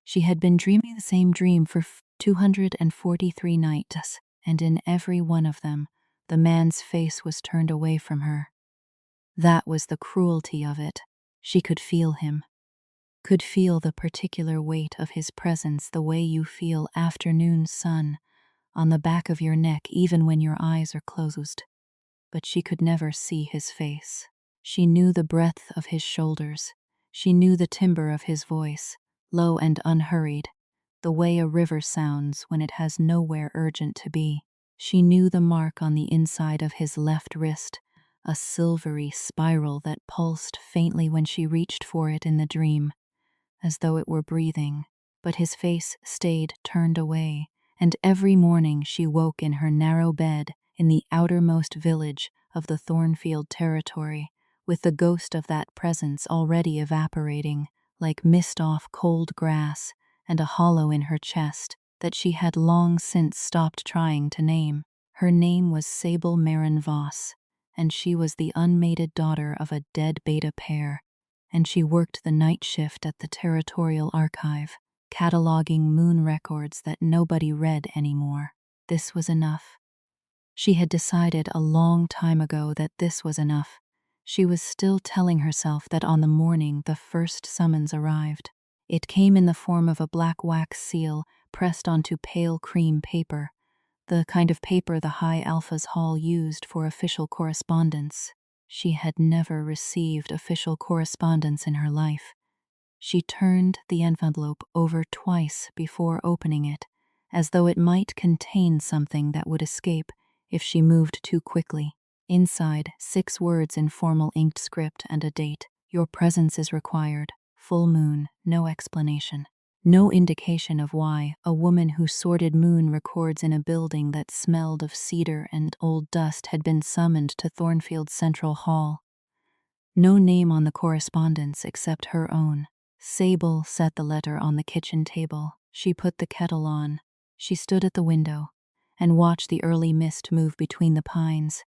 She had been dreaming the same dream for 243 nights, and in every one of them, the man's face was turned away from her. That was the cruelty of it. She could feel him, could feel the particular weight of his presence the way you feel afternoon sun on the back of your neck even when your eyes are closed. But she could never see his face. She knew the breadth of his shoulders. She knew the timbre of his voice, low and unhurried, the way a river sounds when it has nowhere urgent to be. She knew the mark on the inside of his left wrist, a silvery spiral that pulsed faintly when she reached for it in the dream, as though it were breathing. But his face stayed turned away, and every morning she woke in her narrow bed in the outermost village of the Thornfield territory, with the ghost of that presence already evaporating, like mist off cold grass, and a hollow in her chest that she had long since stopped trying to name. Her name was Sable Marin Voss, and she was the unmated daughter of a dead beta pair, and she worked the night shift at the territorial archive, cataloging moon records that nobody read anymore. This was enough. She had decided a long time ago that this was enough. She was still telling herself that on the morning the first summons arrived. It came in the form of a black wax seal pressed onto pale cream paper, the kind of paper the High Alpha's Hall used for official correspondence. She had never received official correspondence in her life. She turned the envelope over twice before opening it, as though it might contain something that would escape if she moved too quickly. Inside, 6 words in formal inked script and a date. Your presence is required. Full moon, no explanation. No indication of why a woman who sorted moon records in a building that smelled of cedar and old dust had been summoned to Thornfield Central Hall. No name on the correspondence except her own. Sable set the letter on the kitchen table. She put the kettle on. She stood at the window and watched the early mist move between the pines,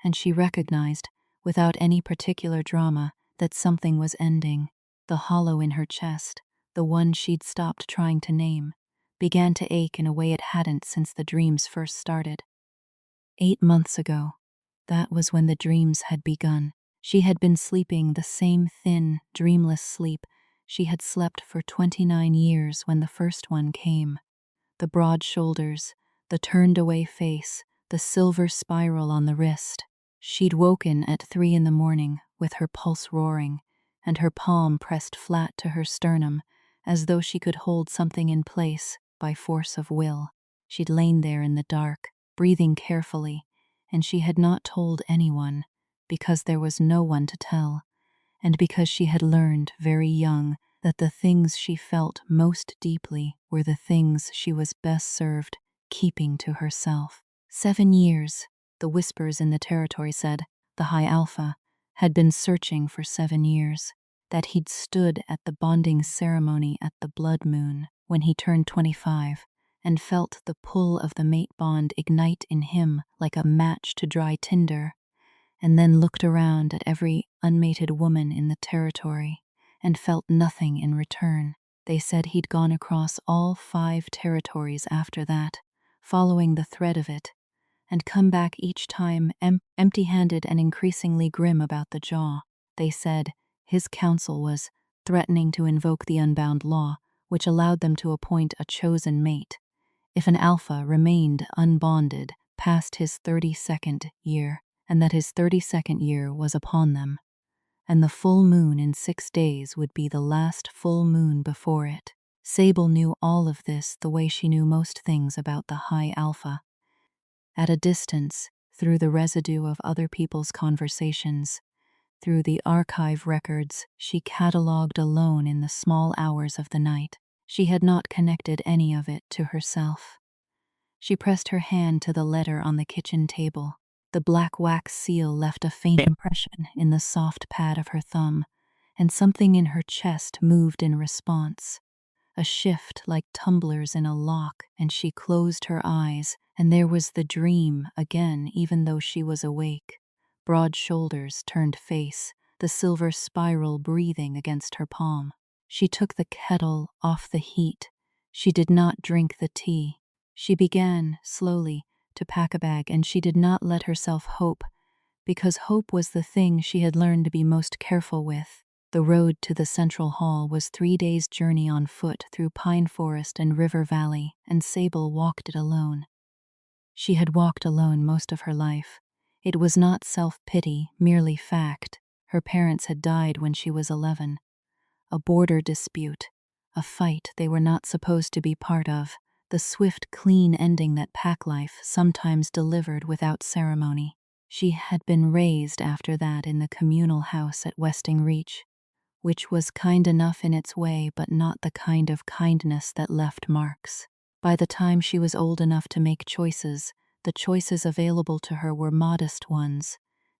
and she recognized, without any particular drama, that something was ending. The hollow in her chest, the one she'd stopped trying to name, began to ache in a way it hadn't since the dreams first started. 8 months ago, that was when the dreams had begun. She had been sleeping the same thin, dreamless sleep she had slept for 29 years when the first one came. The broad shoulders, the turned-away face, the silver spiral on the wrist. She'd woken at 3 in the morning with her pulse roaring, and her palm pressed flat to her sternum, as though she could hold something in place by force of will. She'd lain there in the dark, breathing carefully, and she had not told anyone, because there was no one to tell, and because she had learned very young that the things she felt most deeply were the things she was best served keeping to herself. 7 years, the whispers in the territory said, the High Alpha had been searching for 7 years, that he'd stood at the bonding ceremony at the blood moon when he turned 25 and felt the pull of the mate bond ignite in him like a match to dry tinder, and then looked around at every unmated woman in the territory and felt nothing in return. They said he'd gone across all 5 territories after that, following the thread of it, and come back each time empty-handed and increasingly grim about the jaw. They said his counsel was threatening to invoke the unbound law, which allowed them to appoint a chosen mate if an alpha remained unbonded past his 32nd year, and that his 32nd year was upon them, and the full moon in 6 days would be the last full moon before it. Sable knew all of this the way she knew most things about the High Alpha. At a distance, through the residue of other people's conversations, through the archive records she catalogued alone in the small hours of the night. She had not connected any of it to herself. She pressed her hand to the letter on the kitchen table. The black wax seal left a faint impression in the soft pad of her thumb, and something in her chest moved in response. A shift like tumblers in a lock, and she closed her eyes, and there was the dream again even though she was awake. Broad shoulders, turned face, the silver spiral breathing against her palm. She took the kettle off the heat. She did not drink the tea. She began, slowly, to pack a bag, and she did not let herself hope, because hope was the thing she had learned to be most careful with. The road to the central hall was 3 days' journey on foot through pine forest and river valley, and Sable walked it alone. She had walked alone most of her life. It was not self-pity, merely fact. Her parents had died when she was 11. A border dispute, a fight they were not supposed to be part of, the swift, clean ending that pack life sometimes delivered without ceremony. She had been raised after that in the communal house at Westing Reach, which was kind enough in its way but not the kind of kindness that left marks. By the time she was old enough to make choices, the choices available to her were modest ones.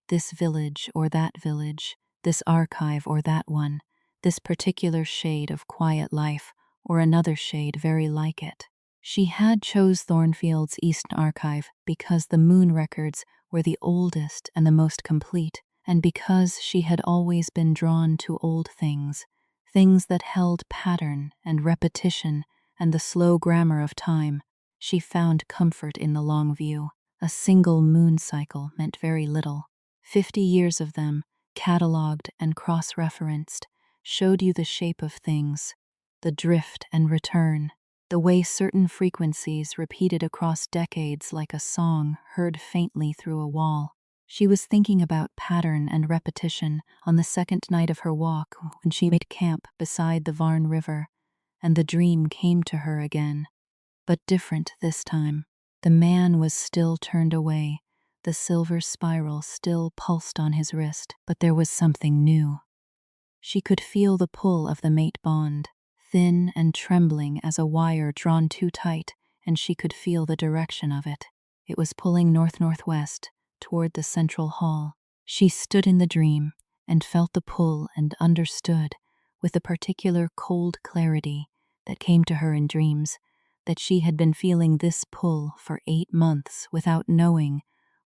This village or that village, this archive or that one, this particular shade of quiet life or another shade very like it. She had chose Thornfield's Eastern Archive because the moon records were the oldest and the most complete, and because she had always been drawn to old things, things that held pattern and repetition and the slow grammar of time. She found comfort in the long view. A single moon cycle meant very little. 50 years of them, catalogued and cross-referenced, showed you the shape of things, the drift and return, the way certain frequencies repeated across decades like a song heard faintly through a wall. She was thinking about pattern and repetition on the second night of her walk when she made camp beside the Varn River, and the dream came to her again. But different this time. The man was still turned away, the silver spiral still pulsed on his wrist, but there was something new. She could feel the pull of the mate bond, thin and trembling as a wire drawn too tight, and she could feel the direction of it. It was pulling north-northwest, toward the central hall. She stood in the dream and felt the pull and understood, with a particular cold clarity that came to her in dreams, that she had been feeling this pull for 8 months without knowing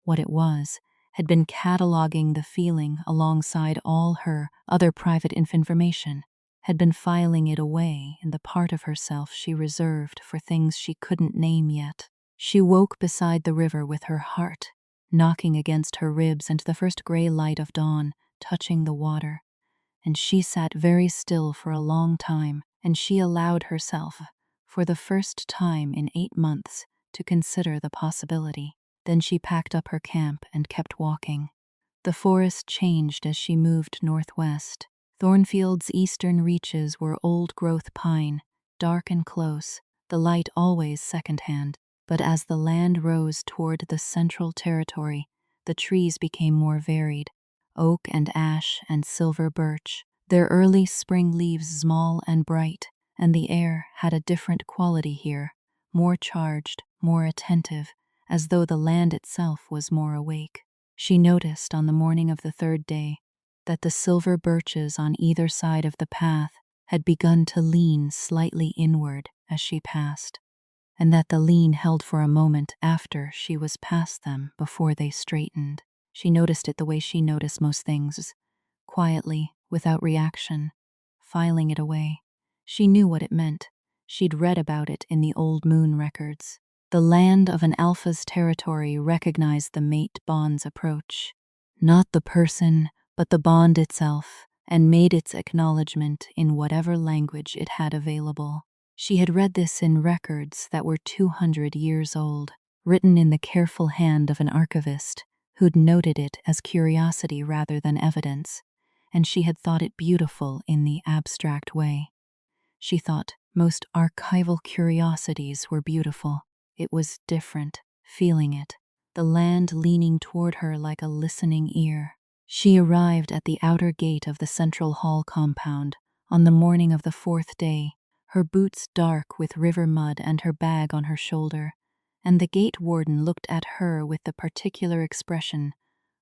what it was, had been cataloging the feeling alongside all her other private information, had been filing it away in the part of herself she reserved for things she couldn't name yet. She woke beside the river with her heart knocking against her ribs and the first gray light of dawn touching the water, and she sat very still for a long time, and she allowed herself, for the first time in 8 months, to consider the possibility. Then she packed up her camp and kept walking. The forest changed as she moved northwest. Thornfield's eastern reaches were old-growth pine, dark and close, the light always second-hand. But as the land rose toward the central territory, the trees became more varied, oak and ash and silver birch, their early spring leaves small and bright, and the air had a different quality here, more charged, more attentive, as though the land itself was more awake. She noticed on the morning of the 3rd day that the silver birches on either side of the path had begun to lean slightly inward as she passed, and that the lean held for a moment after she was past them before they straightened. She noticed it the way she noticed most things, quietly, without reaction, filing it away. She knew what it meant. She'd read about it in the old moon records. The land of an alpha's territory recognized the mate bond's approach, not the person, but the bond itself, and made its acknowledgement in whatever language it had available. She had read this in records that were 200 years old, written in the careful hand of an archivist who'd noted it as curiosity rather than evidence, and she had thought it beautiful in the abstract way. She thought most archival curiosities were beautiful. It was different, feeling it, the land leaning toward her like a listening ear. She arrived at the outer gate of the central hall compound on the morning of the 4th day, her boots dark with river mud and her bag on her shoulder, and the gate warden looked at her with the particular expression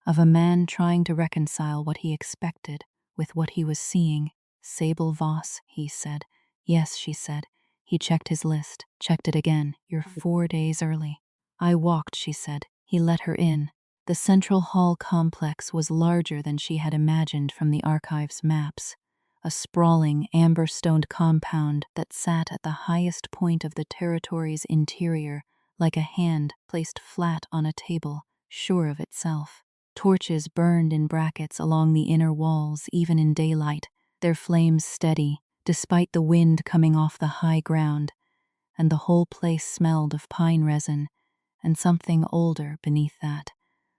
of a man trying to reconcile what he expected with what he was seeing. "Sable Voss," he said. "Yes," she said. He checked his list, checked it again. "You're 4 days early." "I walked," she said. He let her in. The central hall complex was larger than she had imagined from the archive's maps. a sprawling, amber-stoned compound that sat at the highest point of the territory's interior, like a hand placed flat on a table, sure of itself. Torches burned in brackets along the inner walls even in daylight, their flames steady, despite the wind coming off the high ground, and the whole place smelled of pine resin and something older beneath that,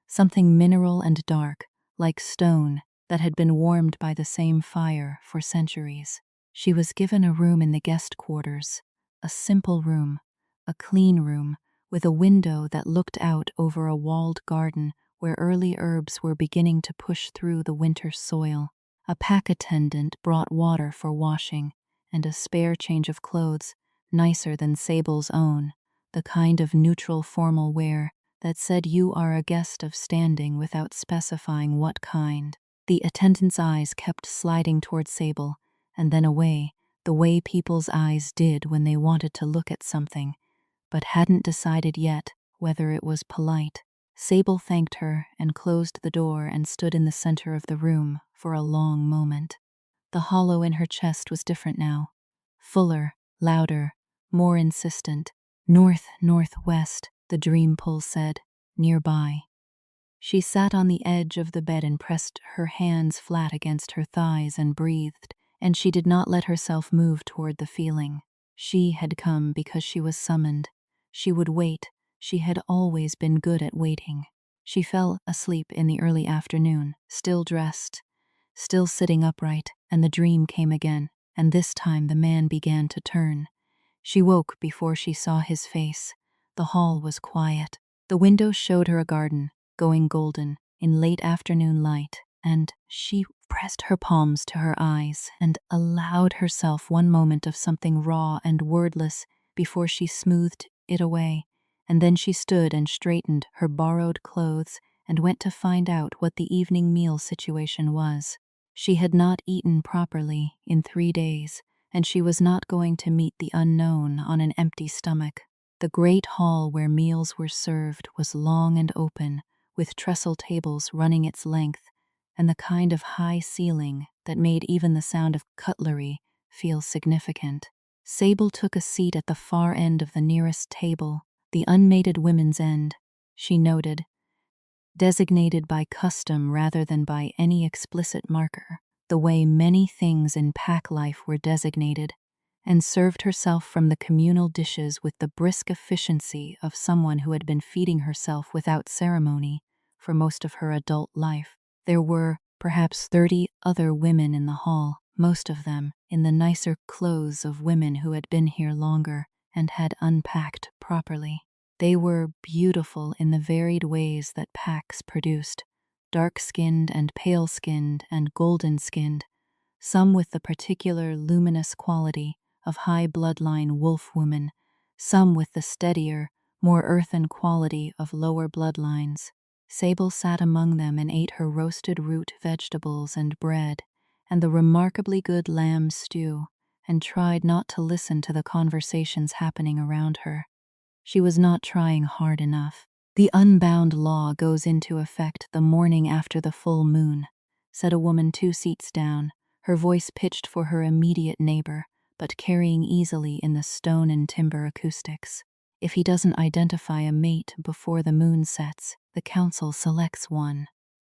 something mineral and dark, like stone, that had been warmed by the same fire for centuries. She was given a room in the guest quarters, a simple room, a clean room, with a window that looked out over a walled garden where early herbs were beginning to push through the winter soil. A pack attendant brought water for washing, and a spare change of clothes, nicer than Sable's own, the kind of neutral formal wear that said you are a guest of standing without specifying what kind. The attendant's eyes kept sliding toward Sable, and then away, the way people's eyes did when they wanted to look at something, but hadn't decided yet whether it was polite. Sable thanked her and closed the door and stood in the center of the room for a long moment. The hollow in her chest was different now, fuller, louder, more insistent. North-northwest, the dream pulse said, nearby. She sat on the edge of the bed and pressed her hands flat against her thighs and breathed, and she did not let herself move toward the feeling. She had come because she was summoned. She would wait. She had always been good at waiting. She fell asleep in the early afternoon, still dressed, still sitting upright, and the dream came again, and this time the man began to turn. She woke before she saw his face. The hall was quiet. The window showed her a garden, going golden, in late afternoon light, and she pressed her palms to her eyes and allowed herself one moment of something raw and wordless before she smoothed it away, and then she stood and straightened her borrowed clothes and went to find out what the evening meal situation was. She had not eaten properly in 3 days, and she was not going to meet the unknown on an empty stomach. The great hall where meals were served was long and open, with trestle tables running its length, and the kind of high ceiling that made even the sound of cutlery feel significant. Sable took a seat at the far end of the nearest table, the unmated women's end, she noted, designated by custom rather than by any explicit marker, the way many things in pack life were designated, and served herself from the communal dishes with the brisk efficiency of someone who had been feeding herself without ceremony for most of her adult life. There were perhaps 30 other women in the hall, most of them in the nicer clothes of women who had been here longer and had unpacked properly. They were beautiful in the varied ways that packs produced, dark-skinned and pale-skinned and golden-skinned, some with the particular luminous quality of high bloodline wolf woman, some with the steadier, more earthen quality of lower bloodlines. Sable sat among them and ate her roasted root vegetables and bread, and the remarkably good lamb stew, and tried not to listen to the conversations happening around her. She was not trying hard enough. The unbound law goes into effect the morning after the full moon, said a woman 2 seats down, her voice pitched for her immediate neighbor, but carrying easily in the stone and timber acoustics. If he doesn't identify a mate before the moon sets, the council selects one.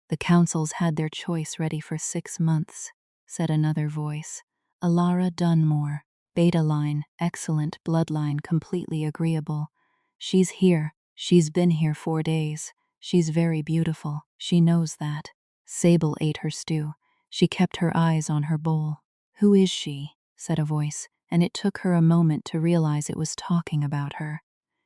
The council's had their choice ready for 6 months, said another voice. Alara Dunmore, beta line, excellent bloodline, completely agreeable. She's here. She's been here 4 days. She's very beautiful. She knows that. Sable ate her stew. She kept her eyes on her bowl. Who is she? Said a voice, and it took her a moment to realize it was talking about her.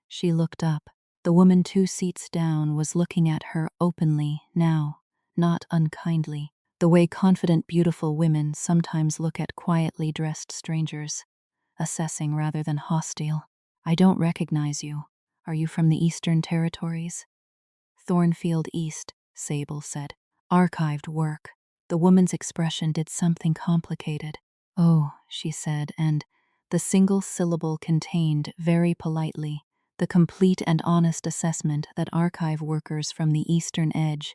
She looked up. The woman 2 seats down was looking at her openly now, not unkindly, the way confident, beautiful women sometimes look at quietly dressed strangers, assessing rather than hostile. I don't recognize you. Are you from the Eastern Territories? Thornfield East, Sable said. Archived work. The woman's expression did something complicated. Oh, she said, and the single syllable contained, very politely, the complete and honest assessment that archive workers from the Eastern Edge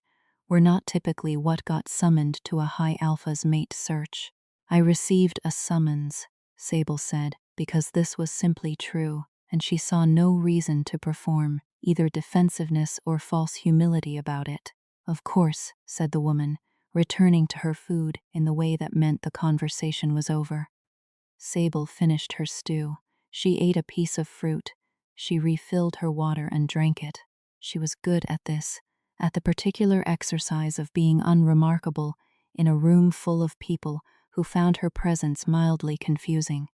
were not typically what got summoned to a High Alpha's mate search. I received a summons, Sable said, because this was simply true, and she saw no reason to perform either defensiveness or false humility about it. Of course, said the woman, returning to her food in the way that meant the conversation was over. Sable finished her stew. She ate a piece of fruit. She refilled her water and drank it. She was good at this, at the particular exercise of being unremarkable in a room full of people who found her presence mildly confusing.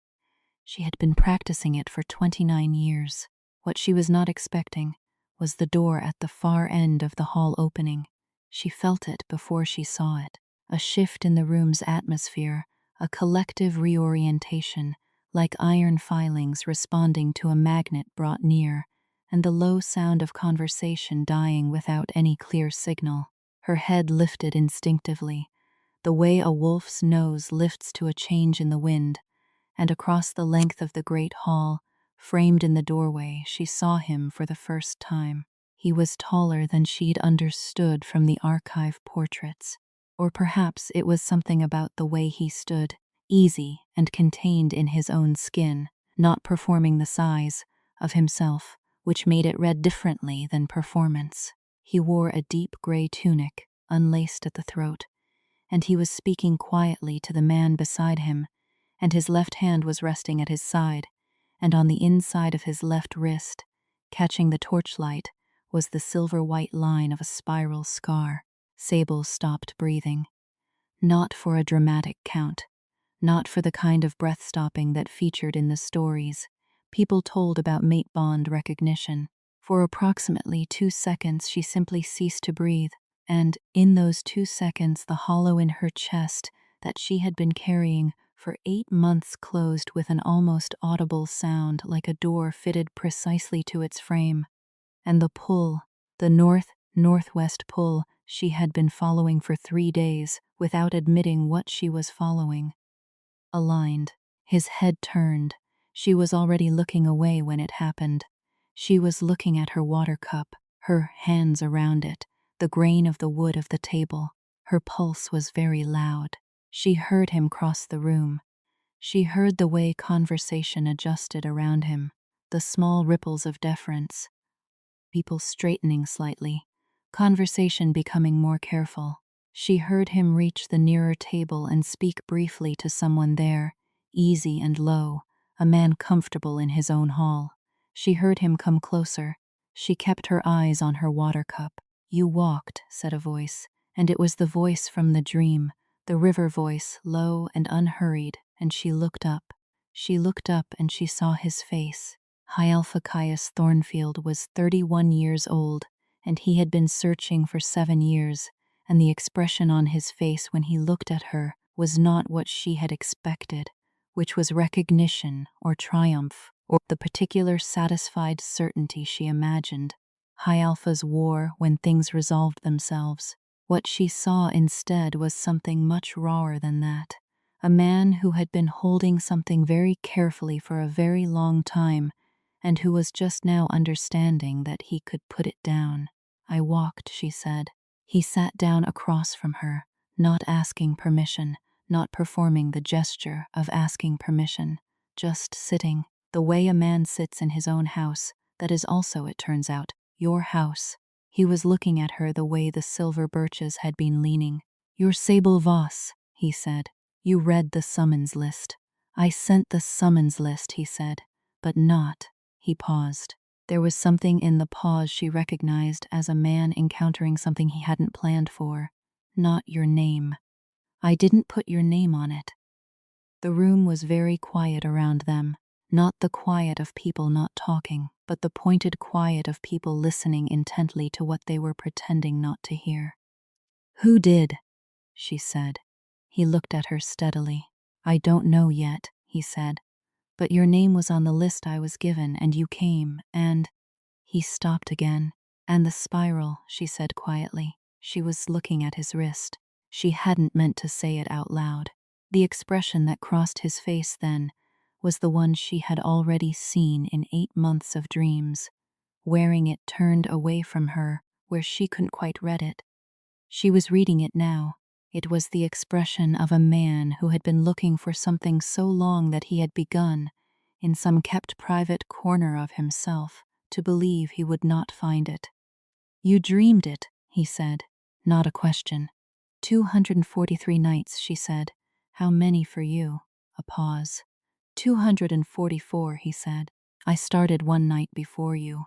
She had been practicing it for 29 years. What she was not expecting was the door at the far end of the hall opening. She felt it before she saw it, a shift in the room's atmosphere, a collective reorientation, like iron filings responding to a magnet brought near, and the low sound of conversation dying without any clear signal. Her head lifted instinctively, the way a wolf's nose lifts to a change in the wind, and across the length of the great hall, framed in the doorway, she saw him for the first time. He was taller than she'd understood from the archive portraits. Or perhaps it was something about the way he stood, easy and contained in his own skin, not performing the size of himself, which made it read differently than performance. He wore a deep gray tunic, unlaced at the throat, and he was speaking quietly to the man beside him, and his left hand was resting at his side, and on the inside of his left wrist, catching the torchlight, was the silver-white line of a spiral scar. Sable stopped breathing. Not for a dramatic count, not for the kind of breath-stopping that featured in the stories people told about mate bond recognition. For approximately 2 seconds she simply ceased to breathe, and in those 2 seconds the hollow in her chest that she had been carrying for 8 months closed with an almost audible sound like a door fitted precisely to its frame. And the pull, the north-northwest pull she had been following for 3 days without admitting what she was following, aligned. His head turned. She was already looking away when it happened. She was looking at her water cup, her hands around it, the grain of the wood of the table. Her pulse was very loud. She heard him cross the room. She heard the way conversation adjusted around him, the small ripples of deference, people straightening slightly, conversation becoming more careful. She heard him reach the nearer table and speak briefly to someone there, easy and low, a man comfortable in his own hall. She heard him come closer. She kept her eyes on her water cup. "You walked," said a voice, and it was the voice from the dream, the river voice, low and unhurried, and she looked up. She looked up and she saw his face. High Alpha Caius Thornfield was 31 years old, and he had been searching for 7 years, and the expression on his face when he looked at her was not what she had expected, which was recognition or triumph, or the particular satisfied certainty she imagined. High Alphas wore when things resolved themselves. What she saw instead was something much rawer than that. A man who had been holding something very carefully for a very long time, and who was just now understanding that he could put it down. "I walked," she said. He sat down across from her, not asking permission, not performing the gesture of asking permission, just sitting, the way a man sits in his own house, that is also, it turns out, your house. He was looking at her the way the silver birches had been leaning. "You're Sable Voss," he said. "You read the summons list." "I sent the summons list," he said, "but not." He paused. There was something in the pause she recognized as a man encountering something he hadn't planned for. "Not your name. I didn't put your name on it." The room was very quiet around them, not the quiet of people not talking, but the pointed quiet of people listening intently to what they were pretending not to hear. "Who did?" she said. He looked at her steadily. "I don't know yet," he said. "But your name was on the list I was given, and you came, and—" He stopped again. "And the spiral," she said quietly. She was looking at his wrist. She hadn't meant to say it out loud. The expression that crossed his face then was the one she had already seen in 8 months of dreams, wearing it turned away from her where she couldn't quite read it. She was reading it now. It was the expression of a man who had been looking for something so long that he had begun, in some kept private corner of himself, to believe he would not find it. "You dreamed it," he said, not a question. 243 nights, she said. "How many for you?" A pause. 244, he said. "I started one night before you."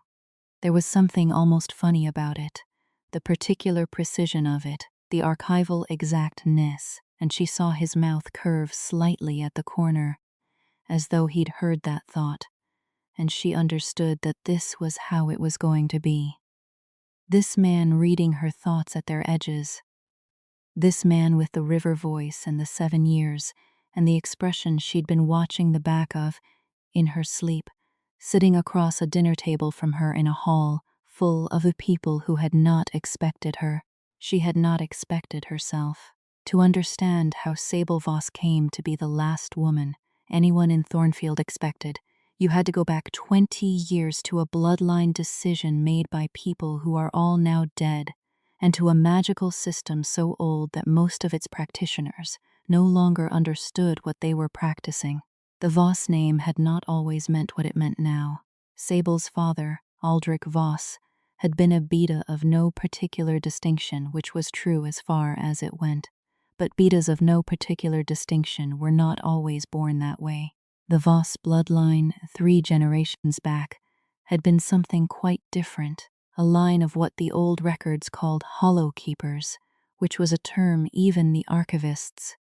There was something almost funny about it, the particular precision of it, the archival exactness, and she saw his mouth curve slightly at the corner, as though he'd heard that thought, and she understood that this was how it was going to be. This man reading her thoughts at their edges, this man with the river voice and the 7 years, and the expression she'd been watching the back of, in her sleep, sitting across a dinner table from her in a hall full of people who had not expected her. She had not expected herself. To understand how Sable Voss came to be the last woman anyone in Thornfield expected, you had to go back 20 years to a bloodline decision made by people who are all now dead, and to a magical system so old that most of its practitioners no longer understood what they were practicing. The Voss name had not always meant what it meant now. Sable's father, Aldrich Voss, had been a beta of no particular distinction, which was true as far as it went. But betas of no particular distinction were not always born that way. The Voss bloodline, 3 generations back, had been something quite different, a line of what the old records called hollow keepers, which was a term even the archivists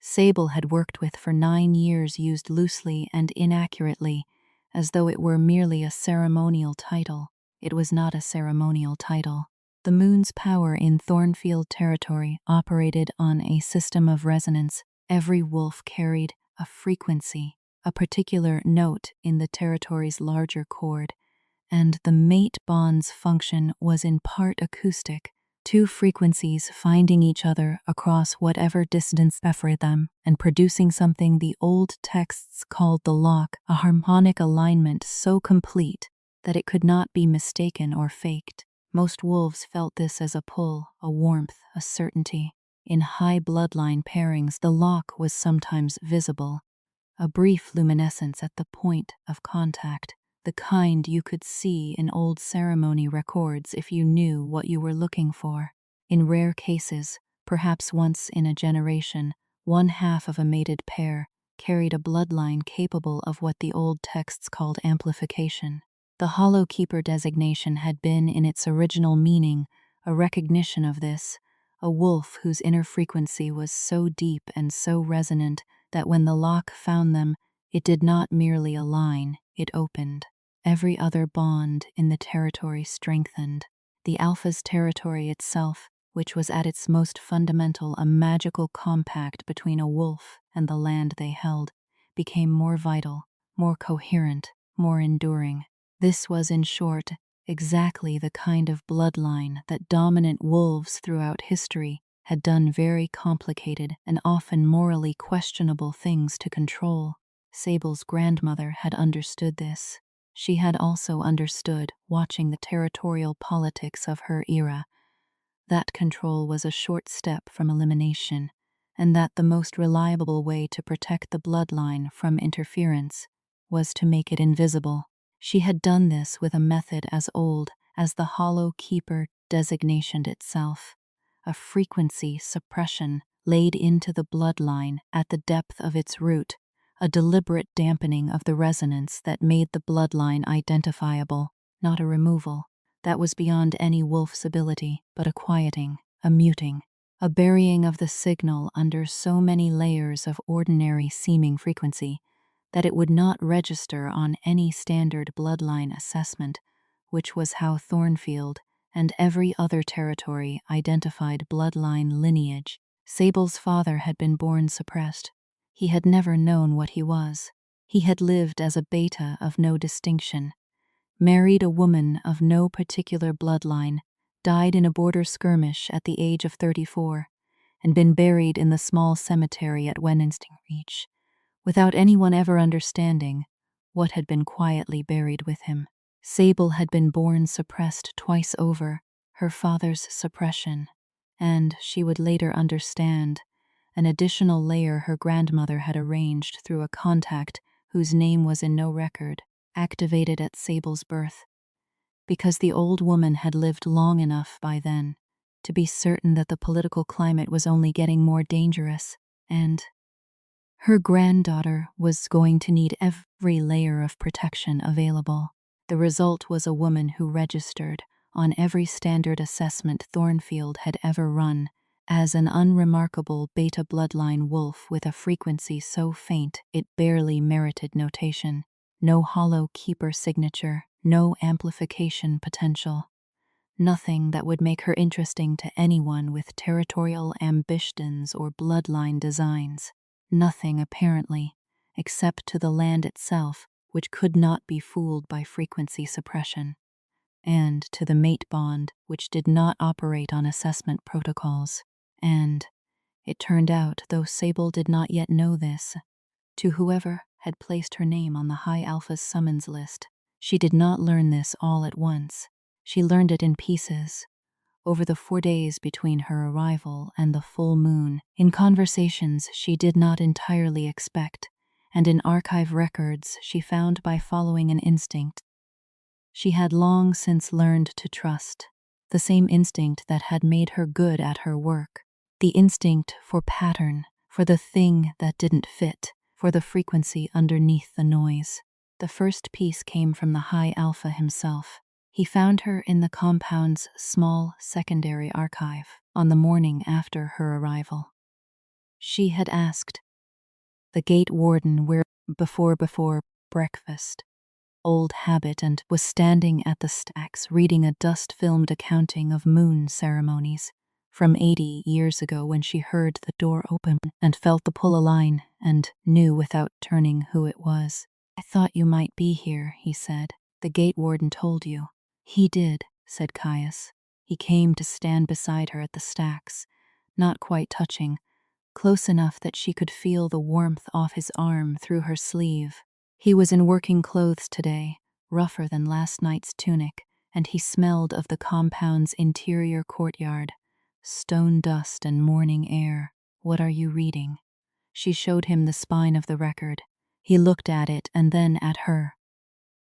Sable had worked with for 9 years used loosely and inaccurately, as though it were merely a ceremonial title. It was not a ceremonial title. The moon's power in Thornfield territory operated on a system of resonance. Every wolf carried a frequency, a particular note in the territory's larger chord, and the mate bond's function was in part acoustic, 2 frequencies finding each other across whatever distance separated them and producing something the old texts called the lock, a harmonic alignment so complete that it could not be mistaken or faked. Most wolves felt this as a pull, a warmth, a certainty. In high bloodline pairings, the lock was sometimes visible, a brief luminescence at the point of contact, the kind you could see in old ceremony records if you knew what you were looking for. In rare cases, perhaps once in a generation, one half of a mated pair carried a bloodline capable of what the old texts called amplification. The hollow keeper designation had been, in its original meaning, a recognition of this, a wolf whose inner frequency was so deep and so resonant that when the lock found them, it did not merely align, it opened. Every other bond in the territory strengthened. The Alpha's territory itself, which was at its most fundamental a magical compact between a wolf and the land they held, became more vital, more coherent, more enduring. This was, in short, exactly the kind of bloodline that dominant wolves throughout history had done very complicated and often morally questionable things to control. Sable's grandmother had understood this. She had also understood, watching the territorial politics of her era, that control was a short step from elimination, and that the most reliable way to protect the bloodline from interference was to make it invisible. She had done this with a method as old as the hollow keeper designation itself, a frequency suppression laid into the bloodline at the depth of its root, a deliberate dampening of the resonance that made the bloodline identifiable, not a removal. That was beyond any wolf's ability, but a quieting, a muting, a burying of the signal under so many layers of ordinary seeming frequency that it would not register on any standard bloodline assessment, which was how Thornfield and every other territory identified bloodline lineage. Sable's father had been born suppressed. He had never known what he was. He had lived as a beta of no distinction, married a woman of no particular bloodline, died in a border skirmish at the age of 34, and been buried in the small cemetery at Wensting Reach, without anyone ever understanding what had been quietly buried with him. Sable had been born suppressed twice over, her father's suppression, And she would later understand an additional layer her grandmother had arranged through a contact whose name was in no record, activated at Sable's birth, because the old woman had lived long enough by then to be certain that the political climate was only getting more dangerous, and her granddaughter was going to need every layer of protection available. The result was a woman who registered on every standard assessment Thornfield had ever run as an unremarkable beta bloodline wolf with a frequency so faint it barely merited notation. No hollow keeper signature, no amplification potential. Nothing that would make her interesting to anyone with territorial ambitions or bloodline designs. Nothing, apparently, except to the land itself, which could not be fooled by frequency suppression, and to the mate bond, which did not operate on assessment protocols. And, it turned out, though Sable did not yet know this, to whoever had placed her name on the High Alpha's summons list, she did not learn this all at once. She learned it in pieces, over the 4 days between her arrival and the full moon, in conversations she did not entirely expect, and in archive records she found by following an instinct she had long since learned to trust, the same instinct that had made her good at her work, the instinct for pattern, for the thing that didn't fit, for the frequency underneath the noise. The first piece came from the High Alpha himself. He found her in the compound's small secondary archive on the morning after her arrival. She had asked the gate warden where before breakfast, old habit, and was standing at the stacks reading a dust-filmed accounting of moon ceremonies from 80 years ago when she heard the door open and felt the pull a line and knew without turning who it was. "I thought you might be here," he said. "The gate warden told you." "He did," said Caius. He came to stand beside her at the stacks, not quite touching, close enough that she could feel the warmth off his arm through her sleeve. He was in working clothes today, rougher than last night's tunic, and he smelled of the compound's interior courtyard, stone dust and morning air. "What are you reading?" She showed him the spine of the record. He looked at it and then at her.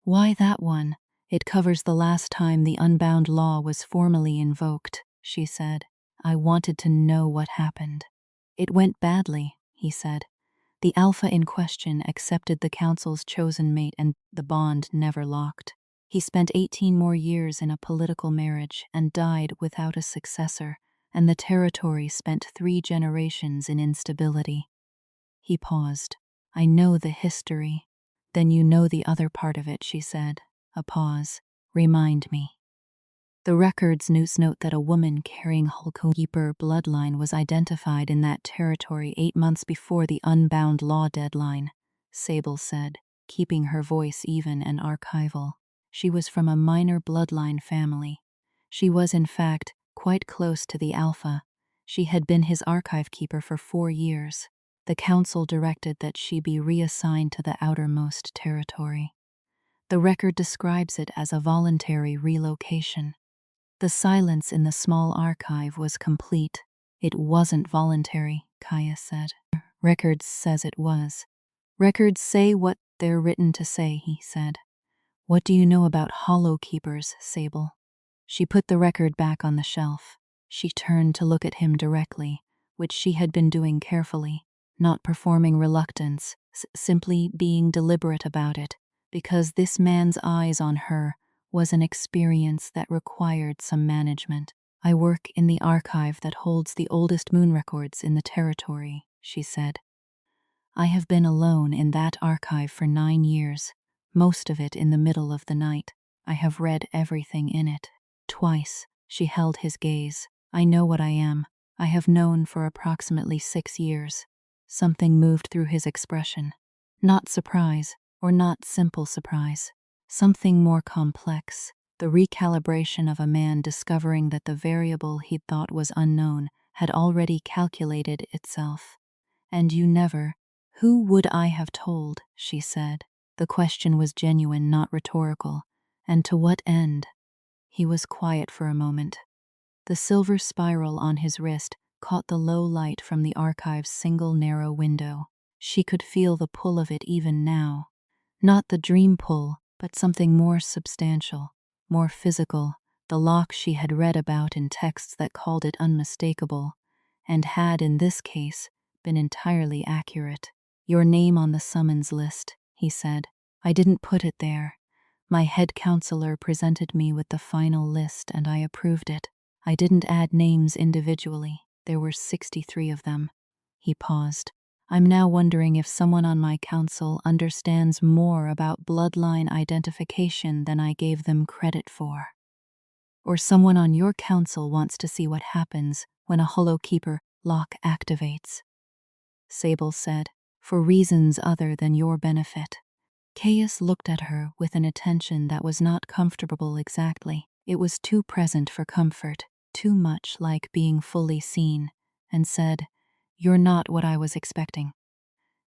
"Why that one? It covers the last time the unbound law was formally invoked," she said. "I wanted to know what happened." "It went badly," he said. "The Alpha in question accepted the Council's chosen mate and the bond never locked. He spent 18 more years in a political marriage and died without a successor, and the territory spent 3 generations in instability." He paused. "I know the history." "Then you know the other part of it," she said. A pause. "Remind me." The records note that a woman carrying Hulkokeeper bloodline was identified in that territory 8 months before the unbound law deadline, Sable said, keeping her voice even and archival. She was from a minor bloodline family. She was, in fact, quite close to the Alpha. She had been his archive keeper for 4 years. The Council directed that she be reassigned to the outermost territory. The record describes it as a voluntary relocation. The silence in the small archive was complete. "It wasn't voluntary," Caius said. "Records says it was." "Records say what they're written to say," he said. "What do you know about hollow keepers, Sable?" She put the record back on the shelf. She turned to look at him directly, which she had been doing carefully, not performing reluctance, simply being deliberate about it, because this man's eyes on her was an experience that required some management. "I work in the archive that holds the oldest moon records in the territory," she said. "I have been alone in that archive for 9 years, most of it in the middle of the night. I have read everything in it. Twice." She held his gaze. "I know what I am. I have known for approximately 6 years." Something moved through his expression. Not surprise, or not simple surprise. Something more complex, the recalibration of a man discovering that the variable he'd thought was unknown had already calculated itself. "And you never—" "Who would I have told?" she said. The question was genuine, not rhetorical. "And to what end?" He was quiet for a moment. The silver spiral on his wrist caught the low light from the archive's single narrow window. She could feel the pull of it even now. Not the dream pull, but something more substantial, more physical, the lock she had read about in texts that called it unmistakable, and had, in this case, been entirely accurate. "Your name on the summons list," he said. "I didn't put it there. My head counselor presented me with the final list and I approved it. I didn't add names individually. There were 63 of them." He paused. "I'm now wondering if someone on my council understands more about bloodline identification than I gave them credit for. Or someone on your council wants to see what happens when a Holokeeper lock activates." Sable said, "For reasons other than your benefit." Caius looked at her with an attention that was not comfortable exactly. It was too present for comfort, too much like being fully seen, and said, "You're not what I was expecting."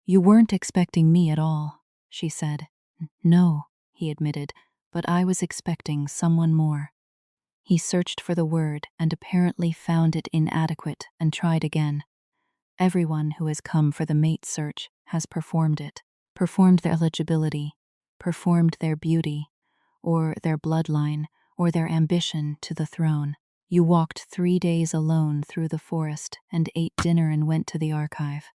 "You weren't expecting me at all," she said. "No," he admitted, "but I was expecting someone more." He searched for the word and apparently found it inadequate and tried again. "Everyone who has come for the mate search has performed it, performed their eligibility, performed their beauty, or their bloodline, or their ambition to the throne. You walked 3 days alone through the forest and ate dinner and went to the archive."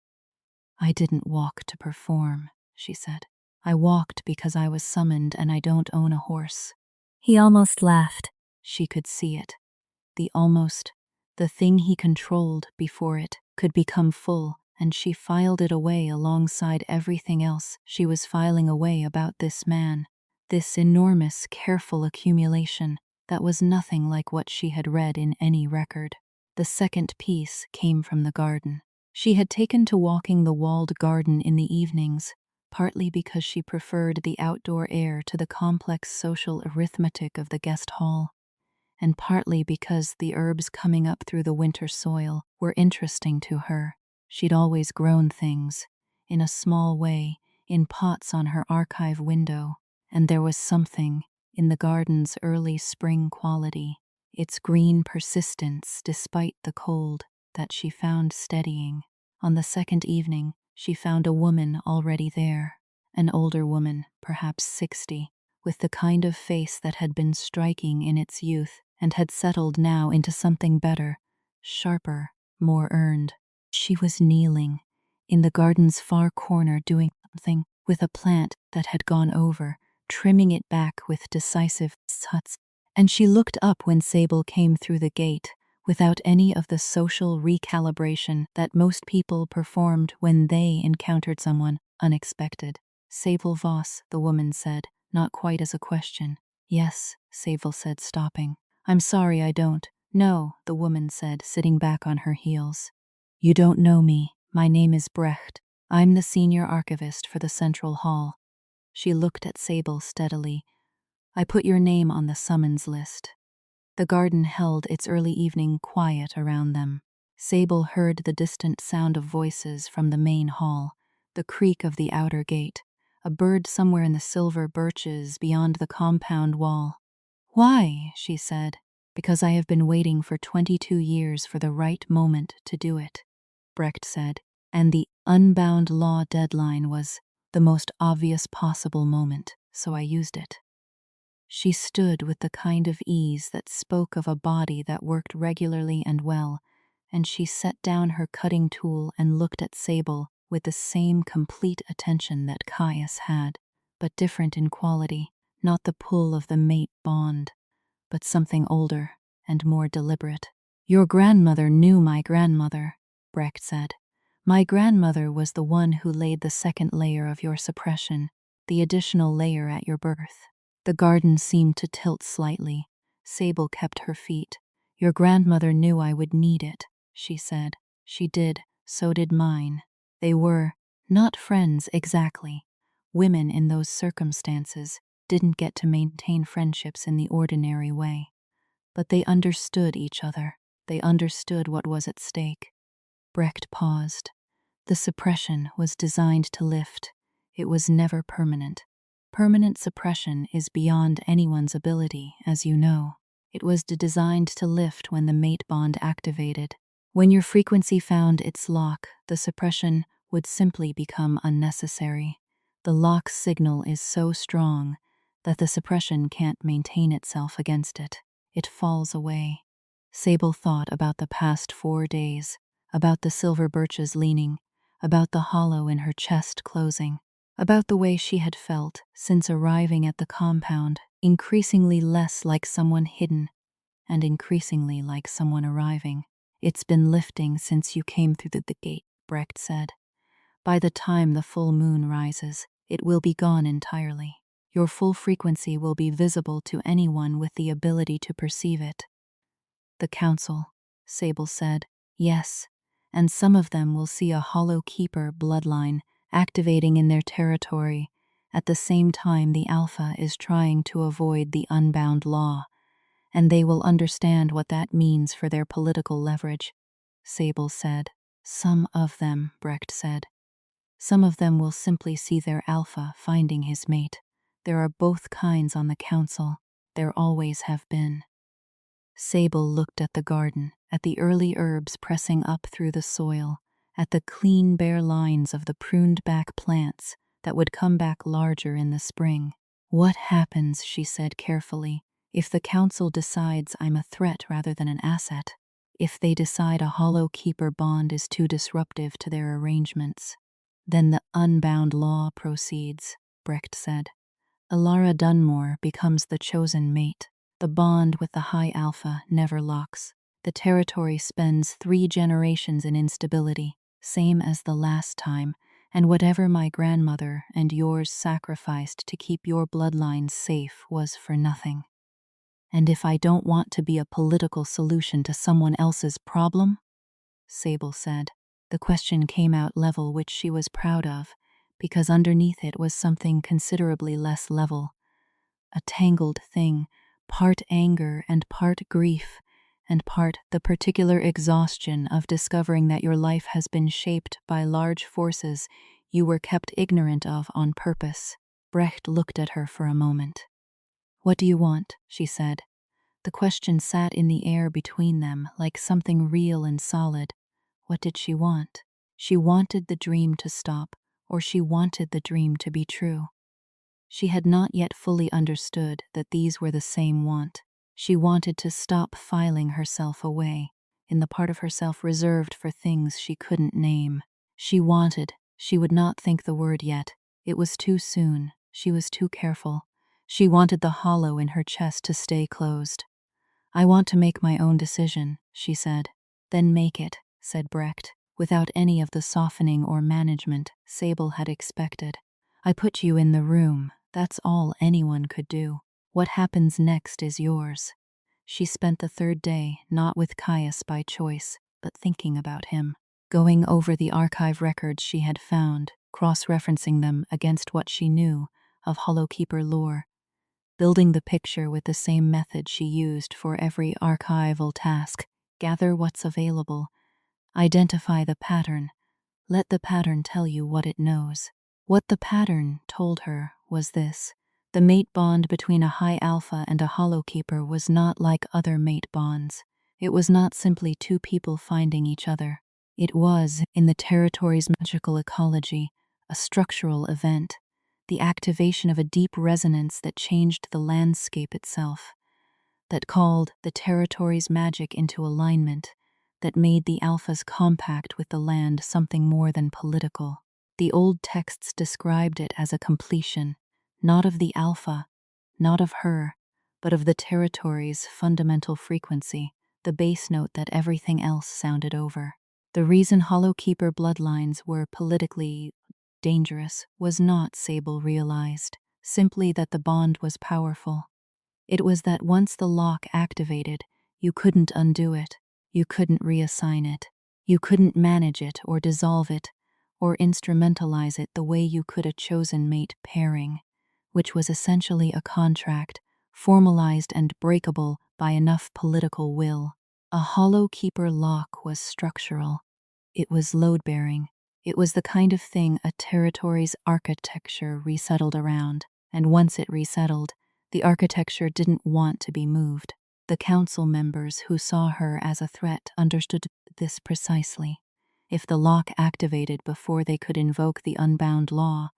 "I didn't walk to perform," she said. "I walked because I was summoned and I don't own a horse." He almost laughed. She could see it. The thing he controlled before it could become full, and she filed it away alongside everything else she was filing away about this man, this enormous, careful accumulation that was nothing like what she had read in any record. The second piece came from the garden. She had taken to walking the walled garden in the evenings, partly because she preferred the outdoor air to the complex social arithmetic of the guest hall, and partly because the herbs coming up through the winter soil were interesting to her. She'd always grown things, in a small way, in pots on her archive window, and there was something in the garden's early spring quality, its green persistence despite the cold, that she found steadying. On the second evening, she found a woman already there, an older woman, perhaps 60, with the kind of face that had been striking in its youth and had settled now into something better, sharper, more earned. She was kneeling in the garden's far corner doing something with a plant that had gone over, trimming it back with decisive tuts, and she looked up when Sable came through the gate, without any of the social recalibration that most people performed when they encountered someone unexpected. "Sable Voss," the woman said, not quite as a question. "Yes," Sable said, stopping. "I'm sorry I don't." "No," the woman said, sitting back on her heels. "You don't know me. My name is Brecht. I'm the senior archivist for the Central Hall." She looked at Sable steadily. "I put your name on the summons list." The garden held its early evening quiet around them. Sable heard the distant sound of voices from the main hall, the creak of the outer gate, a bird somewhere in the silver birches beyond the compound wall. "Why?" she said. "Because I have been waiting for 22 years for the right moment to do it," Brecht said, "and the unbound law deadline was the most obvious possible moment, so I used it." She stood with the kind of ease that spoke of a body that worked regularly and well, and she set down her cutting tool and looked at Sable with the same complete attention that Caius had, but different in quality, not the pull of the mate bond, but something older and more deliberate. "Your grandmother knew my grandmother," Brecht said. "My grandmother was the one who laid the second layer of your suppression, the additional layer at your birth." The garden seemed to tilt slightly. Sable kept her feet. "Your grandmother knew I would need it," she said. "She did, so did mine. They were not friends exactly. Women in those circumstances didn't get to maintain friendships in the ordinary way. But they understood each other. They understood what was at stake." Brecht paused. "The suppression was designed to lift. It was never permanent. Permanent suppression is beyond anyone's ability, as you know. It was designed to lift when the mate bond activated. When your frequency found its lock, the suppression would simply become unnecessary. The lock's signal is so strong that the suppression can't maintain itself against it. It falls away. Sable thought about the past 4 days, about the silver birches leaning, about the hollow in her chest closing, about the way she had felt since arriving at the compound, increasingly less like someone hidden and increasingly like someone arriving. It's been lifting since you came through the gate, Brecht said. By the time the full moon rises, it will be gone entirely. Your full frequency will be visible to anyone with the ability to perceive it. The council, Sable said, yes, and some of them will see a Hollow Keeper bloodline activating in their territory at the same time the Alpha is trying to avoid the unbound law, and they will understand what that means for their political leverage, Sable said. Some of them, Brecht said. Some of them will simply see their Alpha finding his mate. There are both kinds on the council. There always have been. Sable looked at the garden, at the early herbs pressing up through the soil, at the clean bare lines of the pruned-back plants that would come back larger in the spring. What happens, she said carefully, if the council decides I'm a threat rather than an asset? If they decide a Hollow Keeper bond is too disruptive to their arrangements? Then the unbound law proceeds, Brecht said. Alara Dunmore becomes the chosen mate. The bond with the High Alpha never locks. The territory spends 3 generations in instability, same as the last time, and whatever my grandmother and yours sacrificed to keep your bloodlines safe was for nothing. And if I don't want to be a political solution to someone else's problem? Sable said. The question came out level, which she was proud of, because underneath it was something considerably less level. A tangled thing, part anger and part grief, and part the particular exhaustion of discovering that your life has been shaped by large forces you were kept ignorant of on purpose. Brecht looked at her for a moment. What do you want? She said. The question sat in the air between them like something real and solid. What did she want? She wanted the dream to stop, or she wanted the dream to be true. She had not yet fully understood that these were the same want. She wanted to stop filing herself away, in the part of herself reserved for things she couldn't name. She would not think the word yet. It was too soon. She was too careful. She wanted the hollow in her chest to stay closed. I want to make my own decision, she said. Then make it, said Brecht, without any of the softening or management Sable had expected. I put you in the room. That's all anyone could do. What happens next is yours. She spent the 3rd day not with Caius by choice, but thinking about him, going over the archive records she had found, cross-referencing them against what she knew of Hollow Keeper lore, building the picture with the same method she used for every archival task. Gather what's available, identify the pattern, let the pattern tell you what it knows. What the pattern told her was this: the mate bond between a High Alpha and a Hollow Keeper was not like other mate bonds. It was not simply 2 people finding each other. It was, in the territory's magical ecology, a structural event, the activation of a deep resonance that changed the landscape itself, that called the territory's magic into alignment, that made the Alpha's compact with the land something more than political. The old texts described it as a completion, not of the Alpha, not of her, but of the territory's fundamental frequency, the bass note that everything else sounded over. The reason Hollow Keeper bloodlines were politically dangerous was not, Sable realized, simply that the bond was powerful. It was that once the lock activated, you couldn't undo it, you couldn't reassign it, you couldn't manage it or dissolve it, or instrumentalize it the way you could a chosen mate pairing, which was essentially a contract, formalized and breakable by enough political will. A Hollow Keeper lock was structural. It was load-bearing. It was the kind of thing a territory's architecture resettled around, and once it resettled, the architecture didn't want to be moved. The council members who saw her as a threat understood this precisely. If the lock activated before they could invoke the unbound law,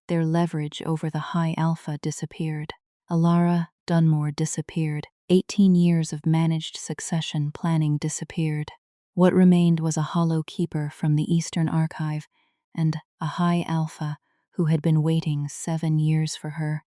their leverage over the High Alpha disappeared. Alara Dunmore disappeared. 18 years of managed succession planning disappeared. What remained was a hollow keeper from the Eastern Archive and a High Alpha who had been waiting 7 years for her,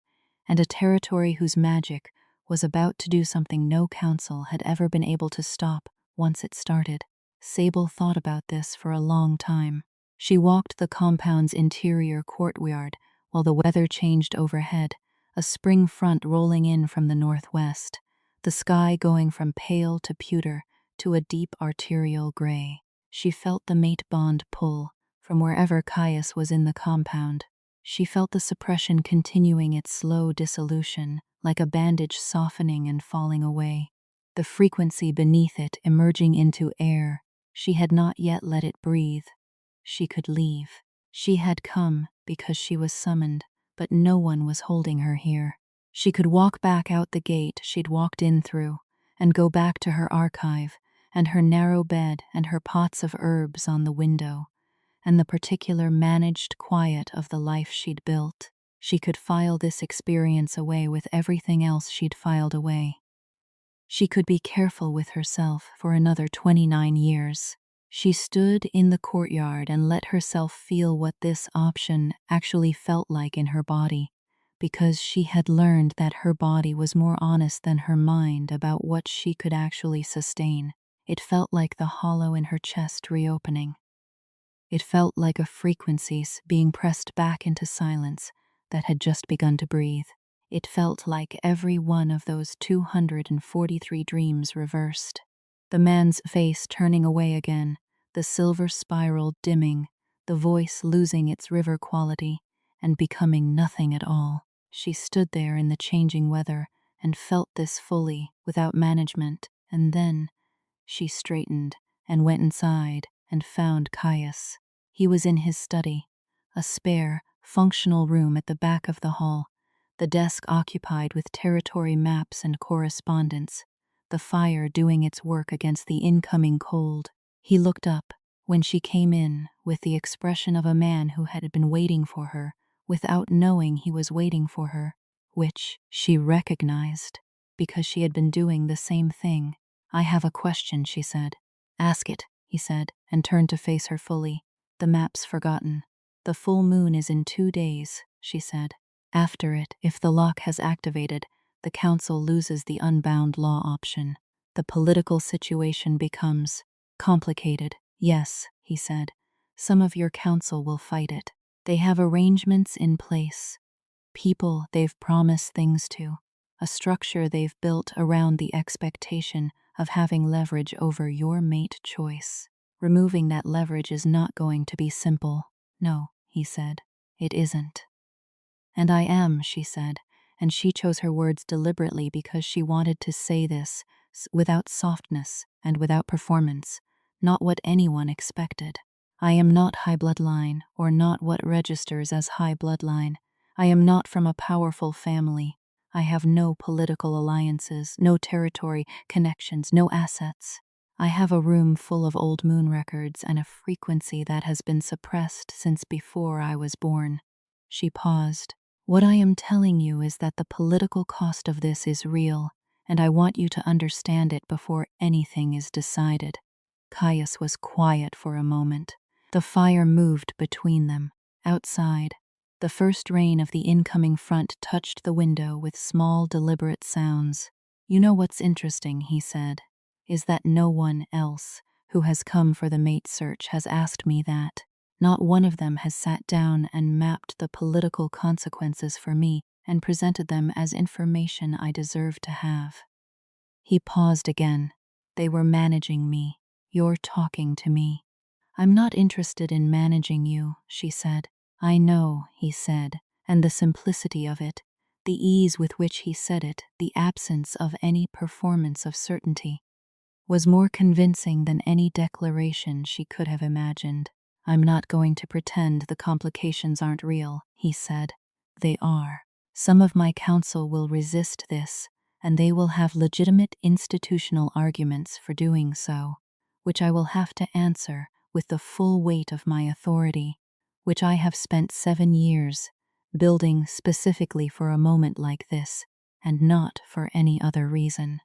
and a territory whose magic was about to do something no council had ever been able to stop once it started. Sable thought about this for a long time. She walked the compound's interior courtyard while the weather changed overhead, a spring front rolling in from the northwest, the sky going from pale to pewter to a deep arterial gray. She felt the mate bond pull from wherever Caius was in the compound. She felt the suppression continuing its slow dissolution, like a bandage softening and falling away. The frequency beneath it emerging into air. She had not yet let it breathe. She could leave. She had come because she was summoned, but no one was holding her here. She could walk back out the gate she'd walked in through, and go back to her archive, and her narrow bed and her pots of herbs on the window, and the particular managed quiet of the life she'd built. She could file this experience away with everything else she'd filed away. She could be careful with herself for another 29 years. She stood in the courtyard and let herself feel what this option actually felt like in her body, because she had learned that her body was more honest than her mind about what she could actually sustain. It felt like the hollow in her chest reopening. It felt like a frequencies being pressed back into silence that had just begun to breathe. It felt like every one of those 243 dreams reversed. The man's face turning away again, the silver spiral dimming, the voice losing its river quality and becoming nothing at all. She stood there in the changing weather and felt this fully, without management, and then she straightened and went inside and found Caius. He was in his study, a spare, functional room at the back of the hall, the desk occupied with territory maps and correspondence, the fire doing its work against the incoming cold. He looked up when she came in with the expression of a man who had been waiting for her without knowing he was waiting for her, which she recognized because she had been doing the same thing. "I have a question," she said. "Ask it," he said, and turned to face her fully. "The map's forgotten. The full moon is in 2 days," she said. "After it, if the lock has activated, the council loses the unbound law option. The political situation becomes complicated." "Yes," he said. "Some of your council will fight it. They have arrangements in place, people they've promised things to, a structure they've built around the expectation of having leverage over your mate choice. Removing that leverage is not going to be simple." "No," he said, "it isn't." "And I am," she said, and she chose her words deliberately because she wanted to say this without softness and without performance, not what anyone expected. "I am not high bloodline, or not what registers as high bloodline. I am not from a powerful family. I have no political alliances, no territory, connections, no assets. I have a room full of old moon records and a frequency that has been suppressed since before I was born." She paused. "What I am telling you is that the political cost of this is real, and I want you to understand it before anything is decided." Caius was quiet for a moment. The fire moved between them. Outside, the first rain of the incoming front touched the window with small, deliberate sounds. "You know what's interesting," he said, "is that no one else who has come for the mate search has asked me that. Not one of them has sat down and mapped the political consequences for me and presented them as information I deserve to have." He paused again. "They were managing me. You're talking to me." "I'm not interested in managing you," she said. "I know," he said, and the simplicity of it, the ease with which he said it, the absence of any performance of certainty, was more convincing than any declaration she could have imagined. "I'm not going to pretend the complications aren't real," he said. "They are. Some of my council will resist this, and they will have legitimate institutional arguments for doing so, which I will have to answer with the full weight of my authority, which I have spent 7 years building specifically for a moment like this, and not for any other reason.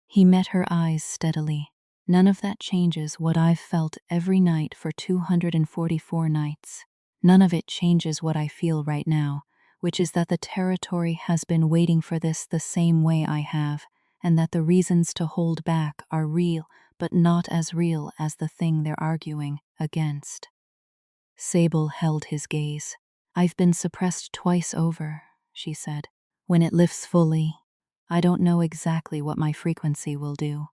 He met her eyes steadily. None of that changes what I've felt every night for 244 nights. None of it changes what I feel right now, which is that the territory has been waiting for this the same way I have, and that the reasons to hold back are real, but not as real as the thing they're arguing against. Sable held his gaze. I've been suppressed twice over, she said. When it lifts fully, I don't know exactly what my frequency will do.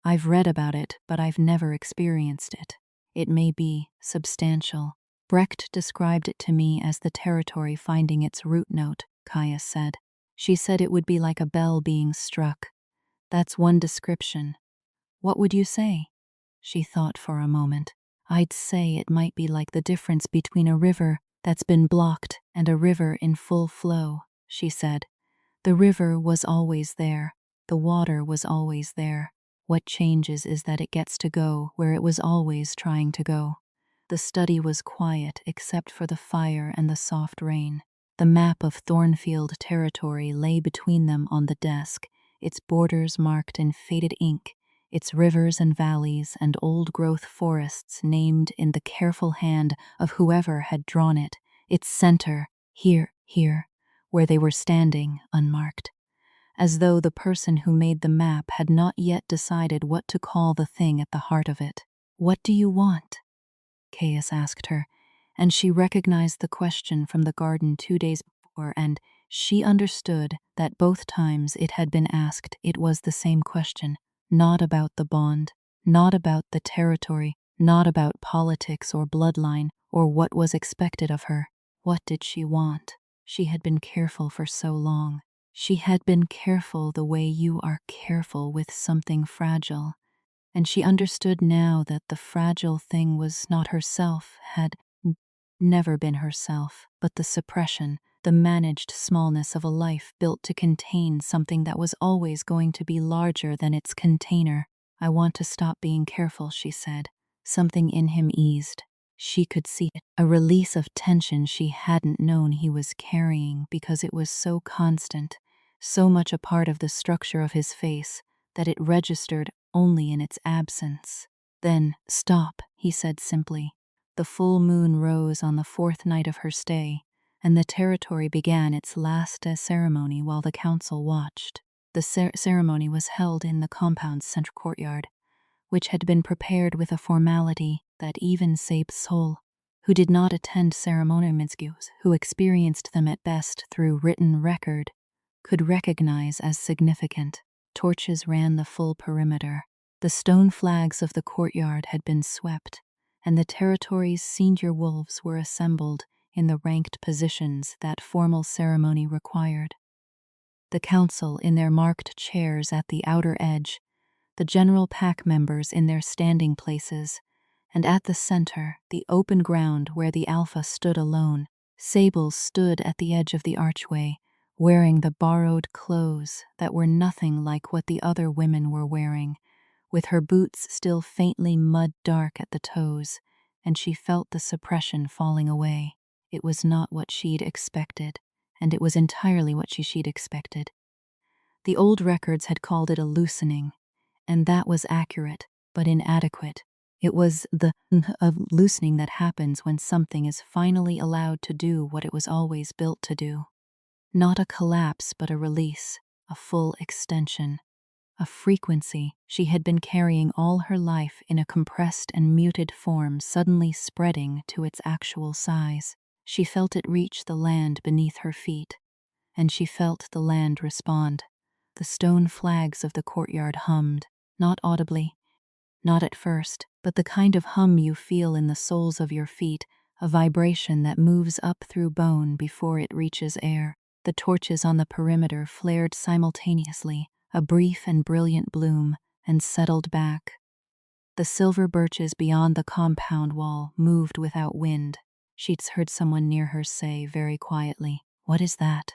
I've read about it, but I've never experienced it. It may be substantial. Brecht described it to me as the territory finding its root note, Caius said. She said it would be like a bell being struck. That's one description. What would you say? She thought for a moment. I'd say it might be like the difference between a river that's been blocked and a river in full flow, she said. The river was always there. The water was always there. What changes is that it gets to go where it was always trying to go. The study was quiet except for the fire and the soft rain. The map of Thornfield territory lay between them on the desk, its borders marked in faded ink, its rivers and valleys and old-growth forests named in the careful hand of whoever had drawn it, its center, here, where they were standing, unmarked. As though the person who made the map had not yet decided what to call the thing at the heart of it. What do you want? Caius asked her, and she recognized the question from the garden 2 days before, and she understood that both times it had been asked it was the same question, not about the bond, not about the territory, not about politics or bloodline or what was expected of her. What did she want? She had been careful for so long. She had been careful the way you are careful with something fragile, and she understood now that the fragile thing was not herself, had never been herself, but the suppression, the managed smallness of a life built to contain something that was always going to be larger than its container. I want to stop being careful, she said. Something in him eased. She could see it, a release of tension she hadn't known he was carrying because it was so constant, so much a part of the structure of his face that it registered only in its absence. Then, stop, he said simply. The full moon rose on the 4th night of her stay, and the territory began its last ceremony while the council watched. The ceremony was held in the compound's central courtyard, which had been prepared with a formality that even Sabe's soul, who did not attend ceremonies, who experienced them at best through written record, could recognize as significant. Torches ran the full perimeter. The stone flags of the courtyard had been swept, and the territory's senior wolves were assembled in the ranked positions that formal ceremony required. The council in their marked chairs at the outer edge, the general pack members in their standing places, and at the center, the open ground where the Alpha stood alone. Sable stood at the edge of the archway, wearing the borrowed clothes that were nothing like what the other women were wearing, with her boots still faintly mud-dark at the toes, and she felt the suppression falling away. It was not what she'd expected, and it was entirely what she'd expected. The old records had called it a loosening, and that was accurate, but inadequate. It was the of loosening that happens when something is finally allowed to do what it was always built to do. Not a collapse, but a release, a full extension, a frequency she had been carrying all her life in a compressed and muted form suddenly spreading to its actual size. She felt it reach the land beneath her feet, and she felt the land respond. The stone flags of the courtyard hummed, not audibly, not at first, but the kind of hum you feel in the soles of your feet, a vibration that moves up through bone before it reaches air. The torches on the perimeter flared simultaneously, a brief and brilliant bloom, and settled back. The silver birches beyond the compound wall moved without wind. She'd heard someone near her say very quietly, "What is that?"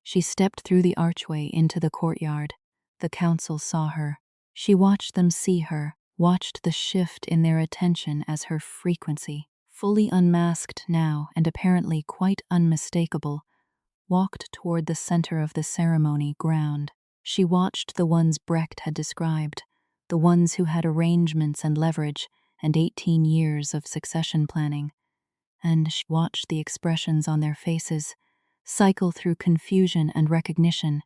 She stepped through the archway into the courtyard. The council saw her. She watched them see her, watched the shift in their attention as her frequency, fully unmasked now and apparently quite unmistakable, walked toward the center of the ceremony ground. She watched the ones Brecht had described, the ones who had arrangements and leverage and 18 years of succession planning, and she watched the expressions on their faces cycle through confusion and recognition,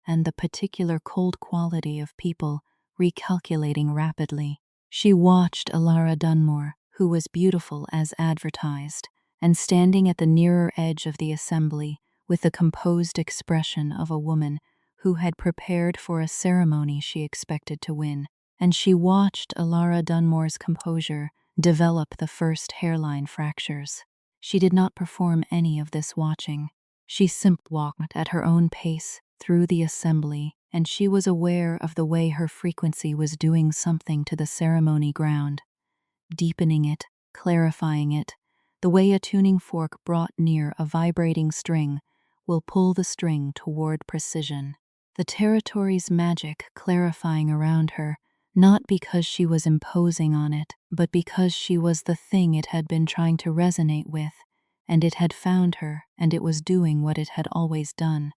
and the particular cold quality of people recalculating rapidly. She watched Alara Dunmore, who was beautiful as advertised, and standing at the nearer edge of the assembly with the composed expression of a woman who had prepared for a ceremony she expected to win. And she watched Alara Dunmore's composure develop the first hairline fractures. She did not perform any of this watching. She simply walked at her own pace through the assembly, and she was aware of the way her frequency was doing something to the ceremony ground, deepening it, clarifying it, the way a tuning fork brought near a vibrating string will pull the string toward precision. The territory's magic clarifying around her, not because she was imposing on it, but because she was the thing it had been trying to resonate with, and it had found her, and it was doing what it had always done.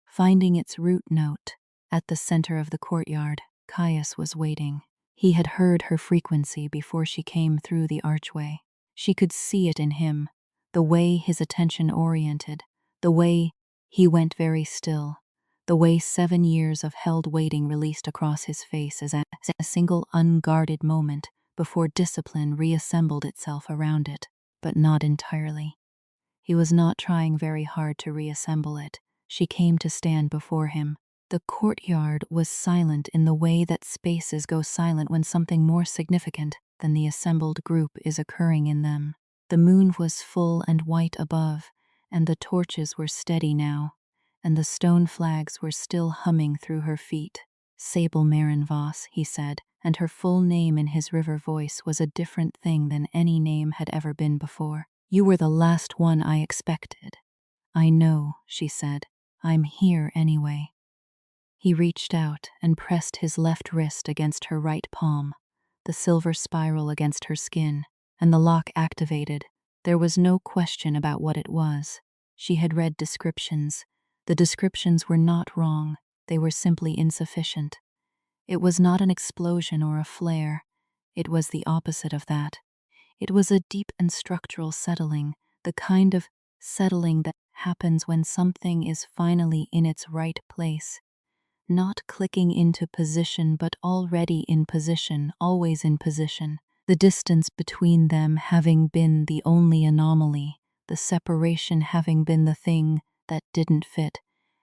Finding its root note, at the center of the courtyard, Caius was waiting. He had heard her frequency before she came through the archway. She could see it in him, the way his attention oriented, the way he went very still, the way 7 years of held waiting released across his face as a single unguarded moment before discipline reassembled itself around it, but not entirely. He was not trying very hard to reassemble it. She came to stand before him. The courtyard was silent in the way that spaces go silent when something more significant than the assembled group is occurring in them. The moon was full and white above, and the torches were steady now, and the stone flags were still humming through her feet. Sable Marin Voss, he said, and her full name in his river voice was a different thing than any name had ever been before. You were the last one I expected. I know, she said. I'm here anyway. He reached out and pressed his left wrist against her right palm, the silver spiral against her skin, and the lock activated. There was no question about what it was. She had read descriptions. The descriptions were not wrong. They were simply insufficient. It was not an explosion or a flare. It was the opposite of that. It was a deep and structural settling, the kind of settling that happens when something is finally in its right place. Not clicking into position, but already in position, always in position. The distance between them having been the only anomaly, the separation having been the thing that didn't fit,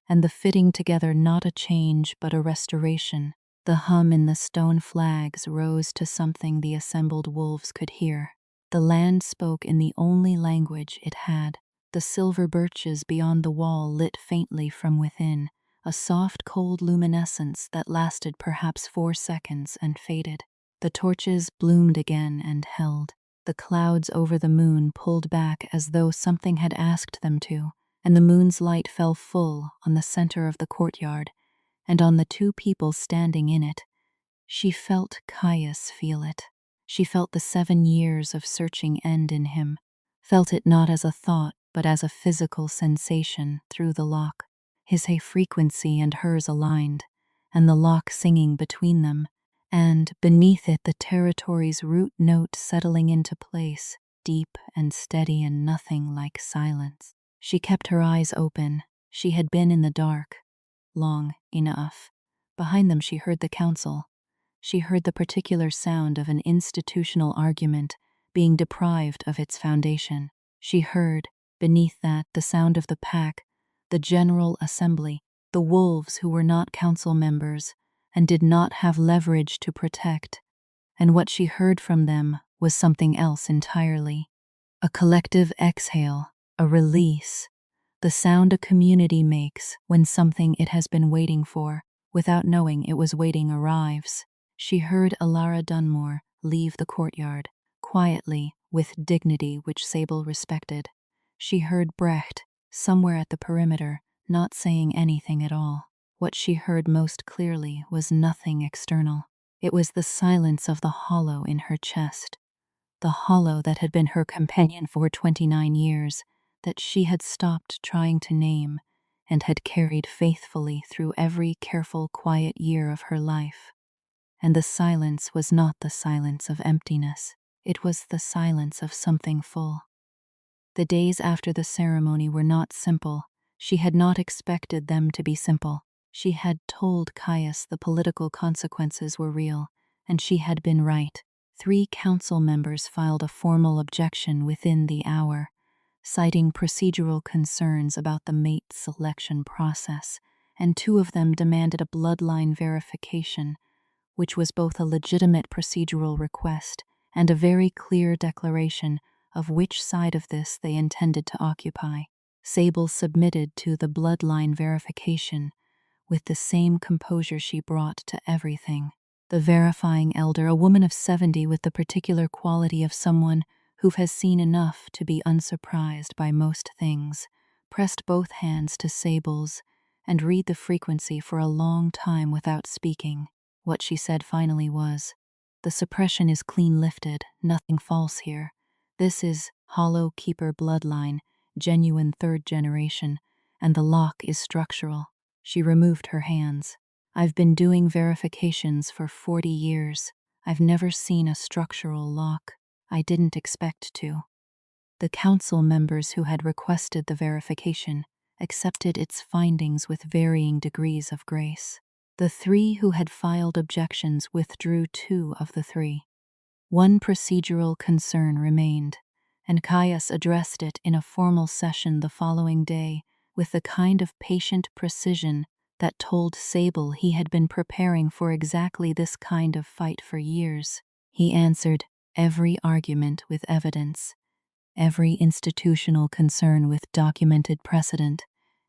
and the fitting together not a change but a restoration. The hum in the stone flags rose to something the assembled wolves could hear. The land spoke in the only language it had. The silver birches beyond the wall lit faintly from within, a soft cold luminescence that lasted perhaps 4 seconds and faded. The torches bloomed again and held. The clouds over the moon pulled back as though something had asked them to, and the moon's light fell full on the center of the courtyard and on the 2 people standing in it. She felt Caius feel it. She felt the 7 years of searching end in him, felt it not as a thought but as a physical sensation through the lock. His frequency and hers aligned, and the lock singing between them, and beneath it the territory's root note settling into place, deep and steady and nothing like silence. She kept her eyes open. She had been in the dark long enough. Behind them she heard the council. She heard the particular sound of an institutional argument being deprived of its foundation. She heard, beneath that, the sound of the pack, the General Assembly, the wolves who were not council members and did not have leverage to protect, and what she heard from them was something else entirely. A collective exhale, a release, the sound a community makes when something it has been waiting for, without knowing it was waiting, arrives. She heard Alara Dunmore leave the courtyard, quietly, with dignity which Sable respected. She heard Brecht, somewhere at the perimeter, not saying anything at all. What she heard most clearly was nothing external. It was the silence of the hollow in her chest, the hollow that had been her companion for 29 years, that she had stopped trying to name and had carried faithfully through every careful, quiet year of her life. And the silence was not the silence of emptiness, it was the silence of something full. The days after the ceremony were not simple. She had not expected them to be simple. She had told Caius the political consequences were real, and she had been right. 3 council members filed a formal objection within the hour, citing procedural concerns about the mate selection process, and 2 of them demanded a bloodline verification, which was both a legitimate procedural request and a very clear declaration of which side of this they intended to occupy. Sable submitted to the bloodline verification with the same composure she brought to everything. The verifying elder, a woman of 70 with the particular quality of someone who has seen enough to be unsurprised by most things, pressed both hands to Sable's and read the frequency for a long time without speaking. What she said finally was, "The suppression is clean lifted, nothing false here. This is Hollow Keeper bloodline, genuine 3rd generation, and the lock is structural." She removed her hands. "I've been doing verifications for 40 years. I've never seen a structural lock. I didn't expect to." The council members who had requested the verification accepted its findings with varying degrees of grace. The 3 who had filed objections withdrew 2 of the 3. One procedural concern remained, and Caius addressed it in a formal session the following day with the kind of patient precision that told Sable he had been preparing for exactly this kind of fight for years. He answered every argument with evidence, every institutional concern with documented precedent,